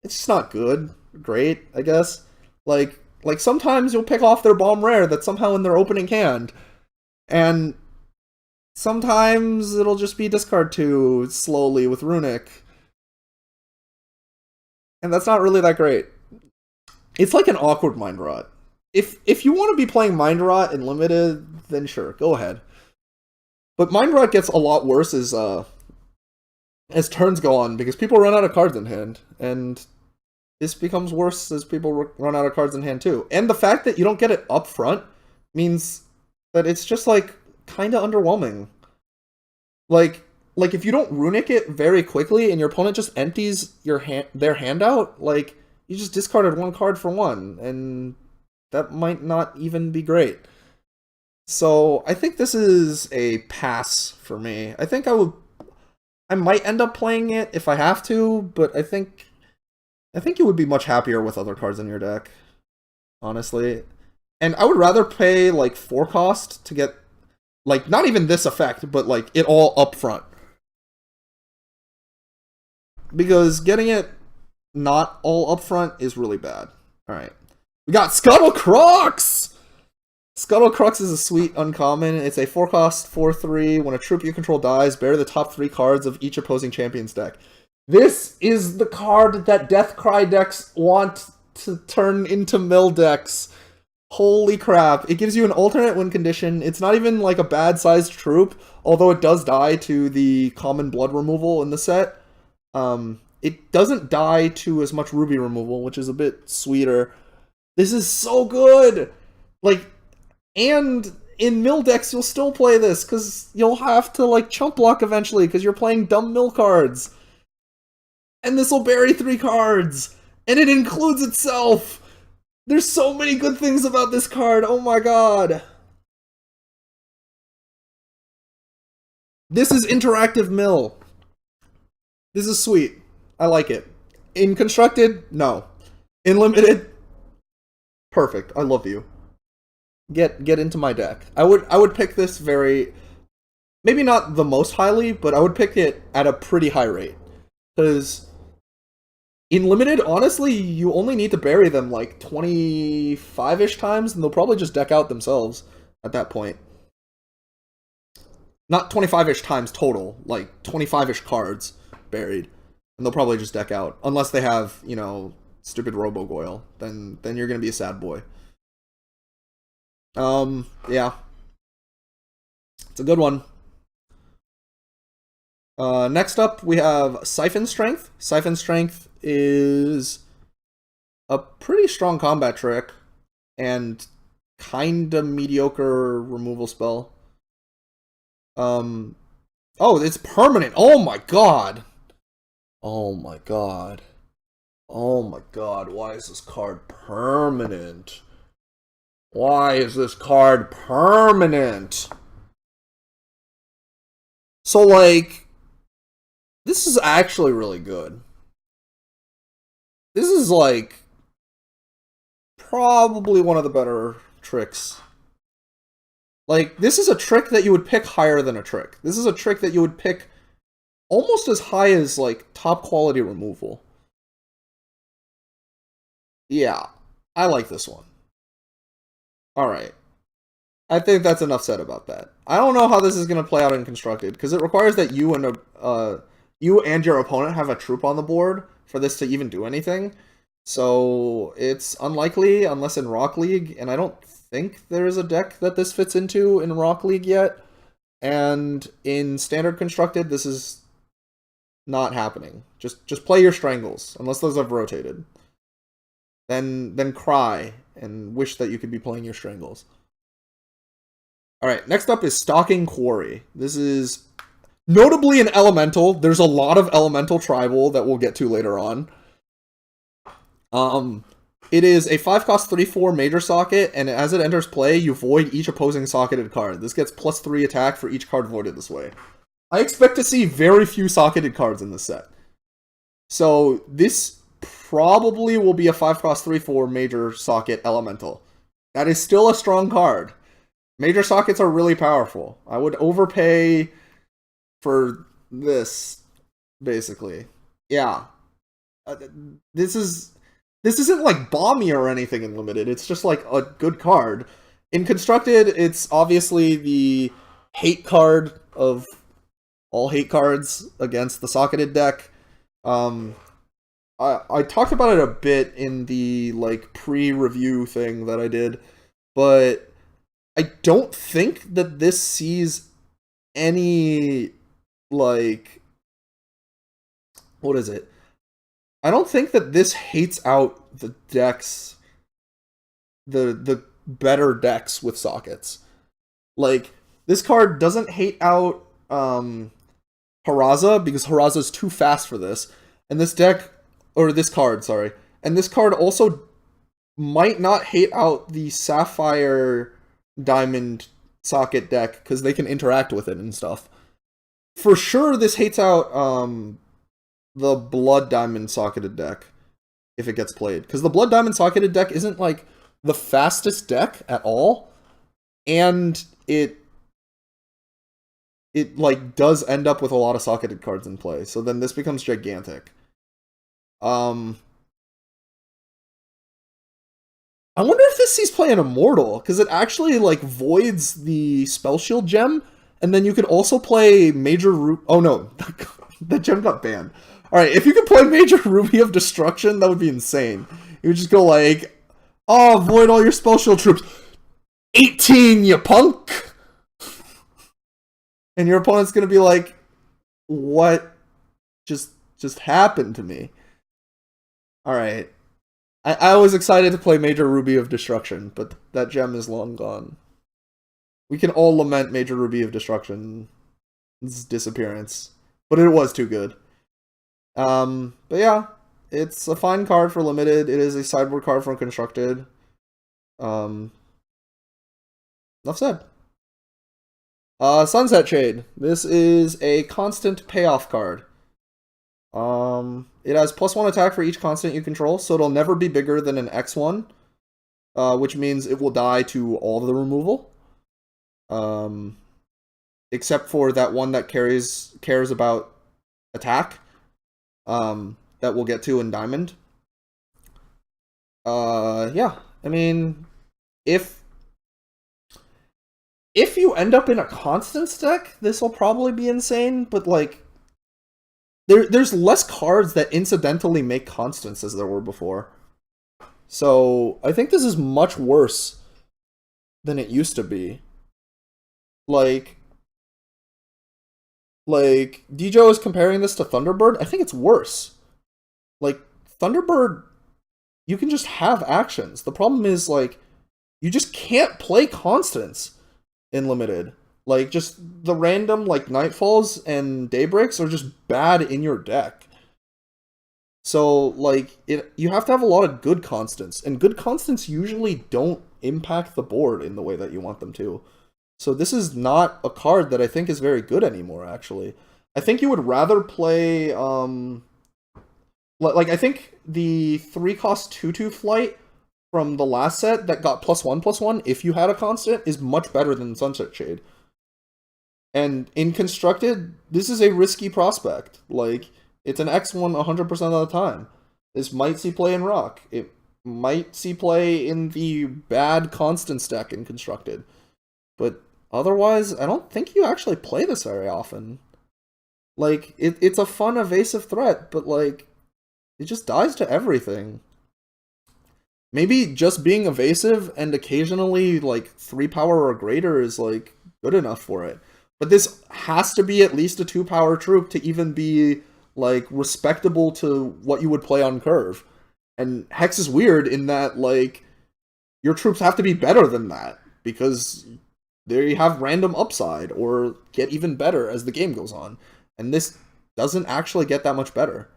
It's just not good. Great, I guess. Like sometimes you'll pick off their bomb rare that's somehow in their opening hand. And sometimes it'll just be discard 2 slowly with Runic. And that's not really that great. It's like an awkward Mind Rot. If you want to be playing Mind Rot in Limited, then sure, go ahead. But Mind Rot gets a lot worse as turns go on, because people run out of cards in hand, and this becomes worse as people run out of cards in hand too. And the fact that you don't get it up front means that it's just like kind of underwhelming. Like if you don't Runic it very quickly and your opponent just empties their hand out, like, you just discarded 1 card for 1, and that might not even be great. So I think this is a pass for me. I think I might end up playing it if I have to, but I think you would be much happier with other cards in your deck, honestly. And I would rather pay like 4 cost to get like not even this effect, but like it all up front. Because getting it not all up front is really bad. Alright. We got Scuttlecrux! Scuttlecrux is a sweet uncommon. It's a 4 cost, 4/3. When a troop you control dies, bear the top 3 cards of each opposing champion's deck. This is the card that Deathcry decks want to turn into mill decks. Holy crap. It gives you an alternate win condition. It's not even like a bad-sized troop, although it does die to the common blood removal in the set. It doesn't die to as much ruby removal, which is a bit sweeter. This is so good! Like, and in mill decks, you'll still play this, because you'll have to, like, chump block eventually, because you're playing dumb mill cards. And this will bury 3 cards! And it includes itself! There's so many good things about this card, oh my god! This is interactive mill. This is sweet. I like it. In constructed, no. In limited, perfect. I love you. Get into my deck. I would pick this very, maybe not the most highly, but I would pick it at a pretty high rate. Because in limited, honestly, you only need to bury them like 25-ish times, and they'll probably just deck out themselves at that point. Not 25-ish times total, like 25-ish cards buried. And they'll probably just deck out. Unless they have, you know, stupid Robogoyle. Then you're gonna be a sad boy. Yeah. It's a good one. Next up, we have Siphon Strength. Siphon Strength is a pretty strong combat trick. And kinda mediocre removal spell. Oh, it's permanent. Oh my god. Oh my god. Oh my god. Why is this card permanent? Why is this card permanent? So, like, this is actually really good. This is, like, probably one of the better tricks. Like, this is a trick that you would pick higher than a trick. This is a trick that you would pick almost as high as, like, top quality removal. Yeah, I like this one. Alright. I think that's enough said about that. I don't know how this is going to play out in Constructed, because it requires that you and your opponent have a troop on the board for this to even do anything. So it's unlikely unless in Rock League, and I don't think there is a deck that this fits into in Rock League yet. And in Standard Constructed, this is not happening. Just play your Strangles, unless those have rotated. Then cry and wish that you could be playing your Strangles. Alright, next up is Stalking Quarry. This is notably an elemental. There's a lot of elemental tribal that we'll get to later on. It is a 5-cost 3/4 major socket, and as it enters play, you void each opposing socketed card. This gets +3 attack for each card voided this way. I expect to see very few socketed cards in this set. So this probably will be a 5-cost 3/4 major socket elemental. That is still a strong card. Major sockets are really powerful. I would overpay for this, basically. Yeah. This isn't like Bomby or anything in Limited. It's just like a good card. In Constructed, it's obviously the hate card of all hate cards against the socketed deck. I talked about it a bit in the like pre-review thing that I did, but I don't think that this sees any like, what is it? I don't think that this hates out the decks, the better decks with sockets. Like, this card doesn't hate out Haraza, because Haraza is too fast for this. And this deck, or this card, sorry. And this card also might not hate out the Sapphire Diamond socket deck, because they can interact with it and stuff. For sure, this hates out the Blood Diamond Socketed deck if it gets played. Because the Blood Diamond Socketed deck isn't, like, the fastest deck at all. And it like does end up with a lot of socketed cards in play. So then this becomes gigantic. I wonder if this sees play in Immortal, because it actually like voids the Spell Shield gem, and then you could also play Major Oh no, that gem got banned. Alright, if you could play Major Ruby of Destruction, that would be insane. You would just go like, oh, void all your Spell Shield troops. 18, you punk! And your opponent's gonna be like, what just happened to me? Alright. I was excited to play Major Ruby of Destruction, but that gem is long gone. We can all lament Major Ruby of Destruction's disappearance, but it was too good. But yeah, it's a fine card for limited. It is a sideboard card from Constructed. Enough said. Sunset Shade. This is a constant payoff card. It has +1 attack for each constant you control, so it'll never be bigger than an X1, which means it will die to all of the removal. Except for that one that cares about attack, that we'll get to in Diamond. Yeah, I mean, if you end up in a Constance deck, this will probably be insane, but like, there's less cards that incidentally make Constance as there were before. So I think this is much worse than it used to be. Like Djo is comparing this to Thunderbird. I think it's worse. Like, Thunderbird, you can just have actions. The problem is, like, you just can't play Constance in Limited. Like, just the random, like, Nightfalls and Daybreaks are just bad in your deck. So, like, you have to have a lot of good Constants, and good Constants usually don't impact the board in the way that you want them to. So this is not a card that I think is very good anymore, actually. I think you would rather play, like, I think the 3-cost 2/2 Flight from the last set that got +1/+1, if you had a constant, is much better than Sunset Shade. And in Constructed, this is a risky prospect. Like, it's an X1 100% of the time. This might see play in Rock. It might see play in the bad Constance deck in Constructed. But otherwise, I don't think you actually play this very often. Like, it's a fun evasive threat, but like, it just dies to everything. Maybe just being evasive and occasionally like 3 power or greater is like good enough for it. But this has to be at least a 2 power troop to even be like respectable to what you would play on curve. And Hex is weird in that like your troops have to be better than that, because they have random upside or get even better as the game goes on. And this doesn't actually get that much better.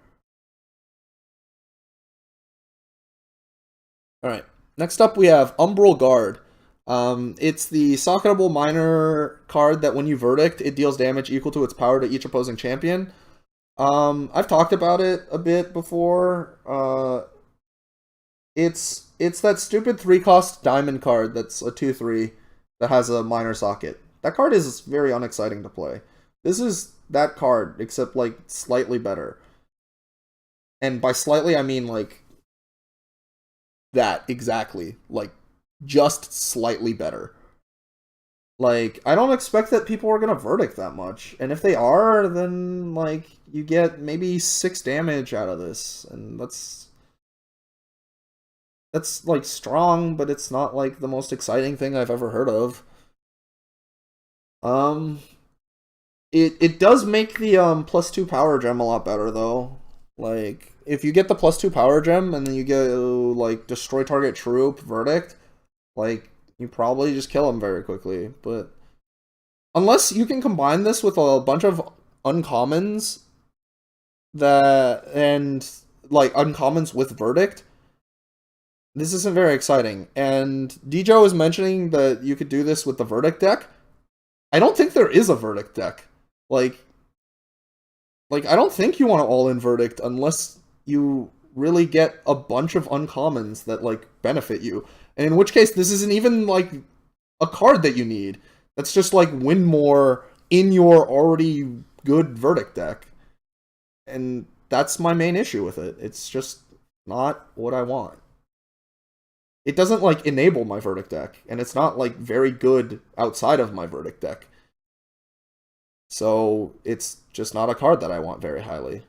Alright, next up we have Umbral Guard. It's the socketable minor card that when you verdict, it deals damage equal to its power to each opposing champion. I've talked about it a bit before. It's that stupid 3-cost diamond card that's a 2/3 that has a minor socket. That card is very unexciting to play. This is that card, except like slightly better. And by slightly, I mean like that exactly. Like, just slightly better. Like, I don't expect that people are gonna verdict that much. And if they are, then like you get maybe 6 damage out of this. And that's like strong, but it's not like the most exciting thing I've ever heard of. It does make the +2 power gem a lot better though. Like, if you get the +2 power gem and then you get like destroy target troop verdict, like you probably just kill him very quickly. But unless you can combine this with a bunch of uncommons and like uncommons with verdict, this isn't very exciting. And Djo is mentioning that you could do this with the verdict deck. I don't think there is a verdict deck. Like, Like, I don't think you want to all-in Verdict unless you really get a bunch of uncommons that, like, benefit you. And in which case, this isn't even, like, a card that you need. That's just, like, win more in your already good Verdict deck. And that's my main issue with it. It's just not what I want. It doesn't, like, enable my Verdict deck, and it's not, like, very good outside of my Verdict deck. So it's just not a card that I want very highly.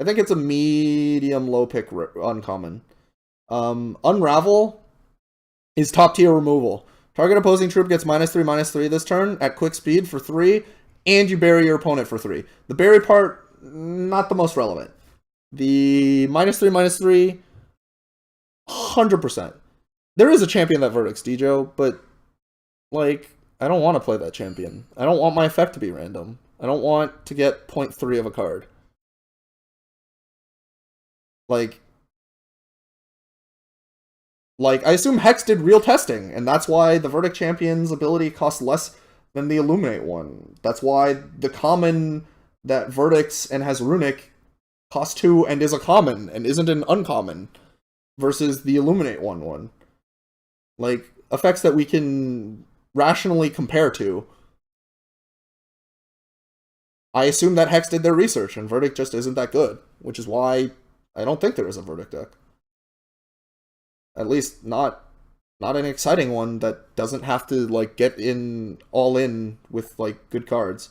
I think it's a medium low pick uncommon. Unravel is top tier removal. Target opposing troop gets -3/-3 this turn at quick speed for 3, and you bury your opponent for 3. The bury part, not the most relevant. The -3/-3, 100%. There is a champion that verdicts Dejo, but, like, I don't want to play that champion. I don't want my effect to be random. I don't want to get 0.3 of a card. Like, I assume Hex did real testing, and that's why the Verdict Champion's ability costs less than the Illuminate one. That's why the common that verdicts and has Runic costs 2 and is a common, and isn't an uncommon, versus the Illuminate one. Like, effects that we can rationally compare to. I assume that Hex did their research, and Verdict just isn't that good, which is why I don't think there is a Verdict deck. At least not an exciting one that doesn't have to, like, get in all in with, like, good cards.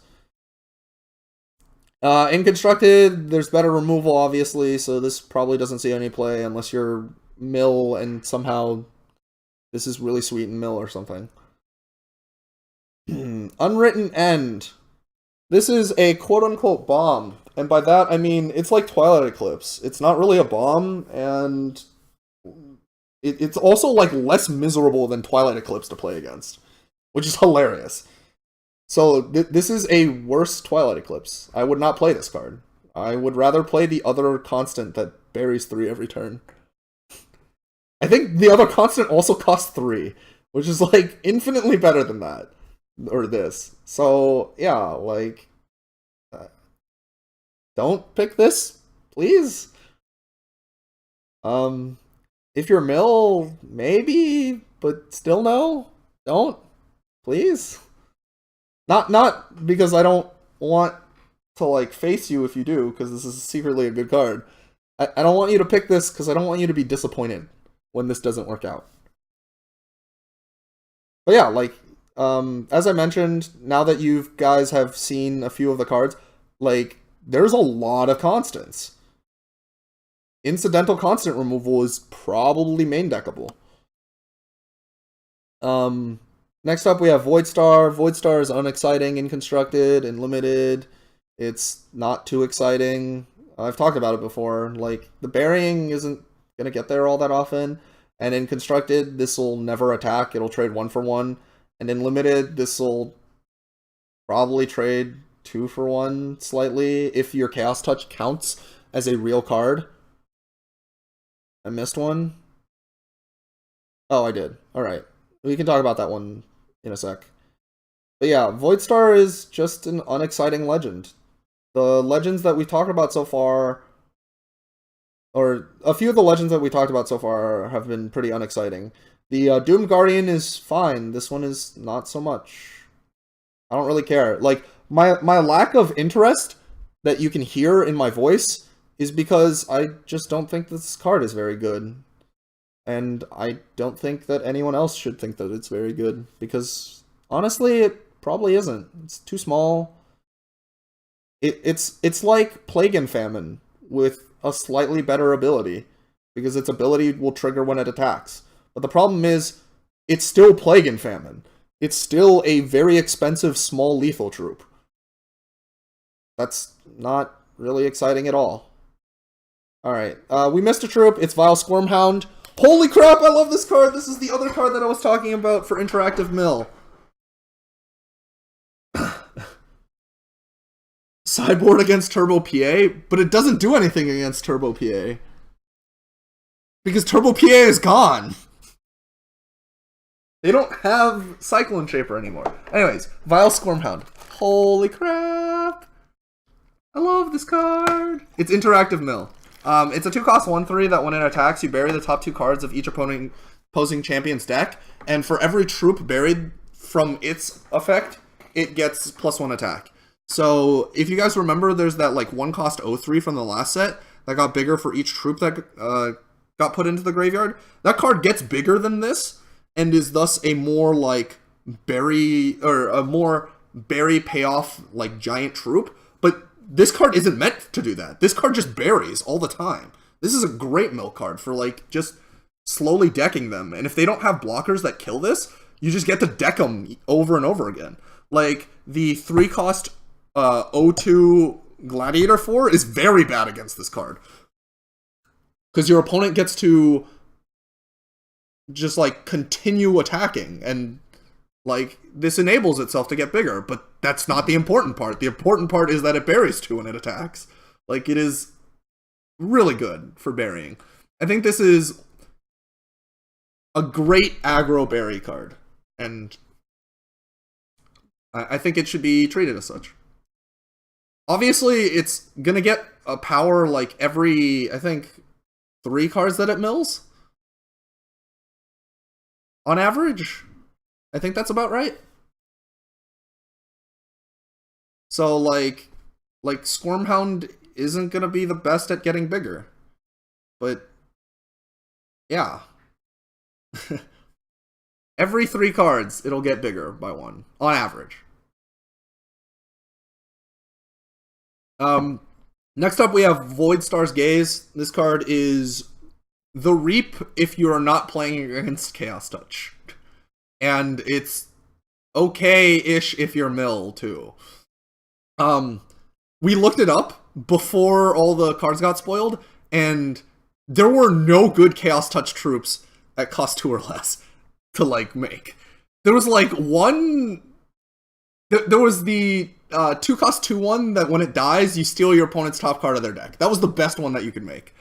In Constructed, there's better removal, obviously, so this probably doesn't see any play unless you're Mill and somehow this is really sweet in Mill or something. Unwritten End. This is a quote-unquote bomb, and by that I mean it's like Twilight Eclipse. It's not really a bomb, and it's also, like, less miserable than Twilight Eclipse to play against, which is hilarious. So this is a worse Twilight Eclipse. I would not play this card. I would rather play the other constant that buries 3 every turn. I think the other constant also costs 3, which is, like, infinitely better than that. Or this. So, yeah, like, don't pick this, please. If you're Mill, maybe, but still no. Don't, please. Not because I don't want to, like, face you if you do, because this is secretly a good card. I don't want you to pick this because I don't want you to be disappointed when this doesn't work out. But yeah, like, as I mentioned, now that you guys have seen a few of the cards, like, there's a lot of constants. Incidental constant removal is probably main deckable. Next up we have Voidstar. Voidstar is unexciting in Constructed and Limited. It's not too exciting. I've talked about it before. Like, the burying isn't gonna get there all that often. And in Constructed, this will never attack. It'll trade 1 for 1. And in Limited, this will probably trade 2 for 1 slightly if your Chaos Touch counts as a real card. I missed one. Oh, I did. Alright. We can talk about that one in a sec. But yeah, Voidstar is just an unexciting legend. The legends that we've talked about so far, or a few of the legends that we talked about so far, have been pretty unexciting. The Doomed Guardian is fine. This one is not so much. I don't really care. Like, my lack of interest that you can hear in my voice is because I just don't think this card is very good. And I don't think that anyone else should think that it's very good, because honestly, it probably isn't. It's too small. It's like Plague and Famine with a slightly better ability, because its ability will trigger when it attacks. But the problem is, it's still Plague and Famine. It's still a very expensive small lethal troop. That's not really exciting at all. Alright, we missed a troop. It's Vile Squirmhound. Holy crap, I love this card! This is the other card that I was talking about for Interactive Mill. Sideboard against Turbo PA, but it doesn't do anything against Turbo PA. Because Turbo PA is gone. They don't have Cyclone Shaper anymore. Anyways, Vile Squirmhound. Holy crap! I love this card. It's Interactive Mill. It's a 2-cost 1/3 that when it attacks, you bury the top 2 cards of each opposing champion's deck, and for every troop buried from its effect, it gets +1 attack. So if you guys remember, there's that like 1-cost 0/3 from the last set that got bigger for each troop that got put into the graveyard. That card gets bigger than this and is thus a more like bury or a more bury payoff like giant troop. But this card isn't meant to do that. This card just buries all the time. This is a great mill card for like just slowly decking them. And if they don't have blockers that kill this, you just get to deck them over and over again. Like the 3-cost 0/2 Gladiator 4 is very bad against this card. Because your opponent gets to just like continue attacking, and like this enables itself to get bigger, but that's not the important part. The important part is that it buries 2 when it attacks. Like it is really good for burying. I think this is a great aggro bury card, and I think it should be treated as such. Obviously, it's gonna get a power like every, I think, 3 cards that it mills. On average. I think that's about right. So, like Squirmhound isn't gonna be the best at getting bigger. But, yeah. Every 3 cards, it'll get bigger by 1, on average. Next up we have Voidstar's Gaze. This card is the Reap if you are not playing against Chaos Touch. And it's okay-ish if you're mill, too. We looked it up before all the cards got spoiled, and there were no good Chaos Touch troops at cost 2 or less to, like, make. There was, like, one... There was the 2-cost 2/1 that when it dies, you steal your opponent's top card of their deck. That was the best one that you could make.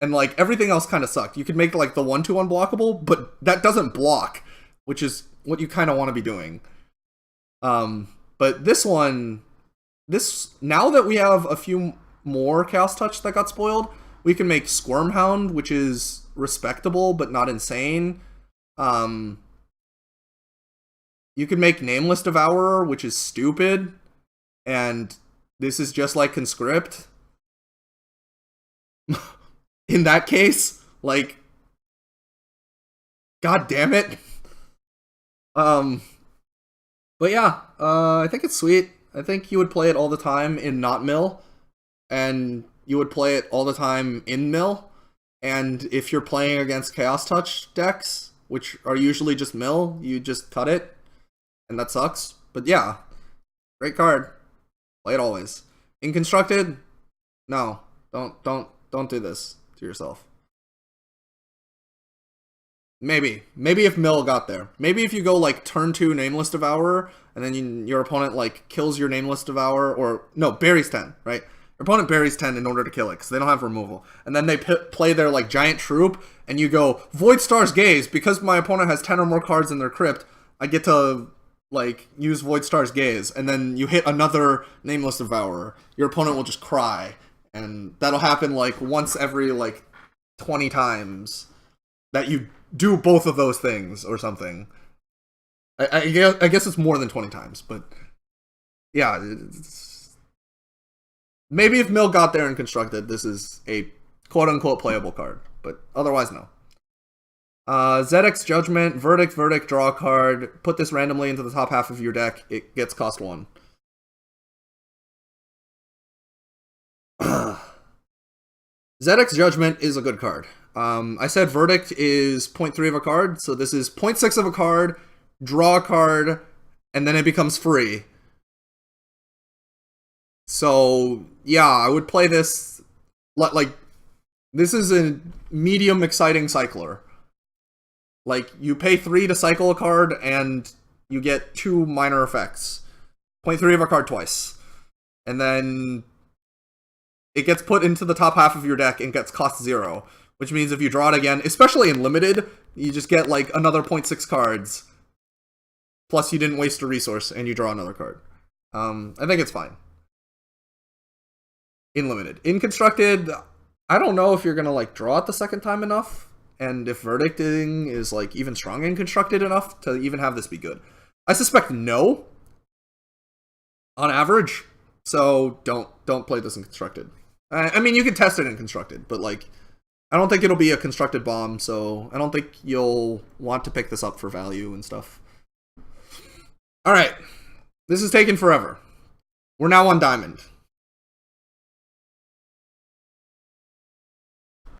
And, like, everything else kind of sucked. You could make, like, the 1/2 unblockable, but that doesn't block, which is what you kind of want to be doing. But this one... Now that we have a few more Chaos Touch that got spoiled, we can make Squirmhound, which is respectable, but not insane. You can make Nameless Devourer, which is stupid, and this is just like Conscript. In that case, like, god damn it. But yeah, I think it's sweet. I think you would play it all the time in not mill, and you would play it all the time in mill, and if you're playing against Chaos Touch decks, which are usually just mill, you just cut it. And that sucks. But yeah, great card. Play it always. Inconstructed? No. Don't do this to yourself. Maybe if Mill got there. Maybe if you go like turn 2 Nameless Devourer, and then your opponent like kills your Nameless Devourer, or no, buries 10, right? Your opponent buries 10 in order to kill it, because they don't have removal. And then they play their like giant troop, and you go, Voidstar's Gaze, because my opponent has 10 or more cards in their crypt, I get to like use Voidstar's Gaze, and then you hit another Nameless Devourer. Your opponent will just cry, and that'll happen like once every like 20 times that you do both of those things or something. I guess it's more than 20 times, but yeah, maybe if Mill got there and constructed, this is a quote-unquote playable card, but otherwise no. Zedek's Judgment, Verdict, draw a card, put this randomly into the top half of your deck, it gets cost 1. Zedek's Judgment is a good card. I said Verdict is 0.3 of a card, so this is 0.6 of a card, draw a card, and then it becomes free. So, yeah, I would play this, like, this is a medium exciting cycler. Like, you pay 3 to cycle a card, and you get 2 minor effects. 0.3 of a card twice. And then it gets put into the top half of your deck and gets cost 0. Which means if you draw it again, especially in Limited, you just get, like, another 0.6 cards. Plus you didn't waste a resource, and you draw another card. I think it's fine. in limited. In constructed, I don't know if you're gonna like draw it the second time enough, and if verdicting is like even strong in constructed enough to even have this be good. I suspect no, on average. So don't play this in constructed. I mean, you can test it in constructed, but like, I don't think it'll be a constructed bomb. So I don't think you'll want to pick this up for value and stuff. All right, this is taking forever. We're now on diamond.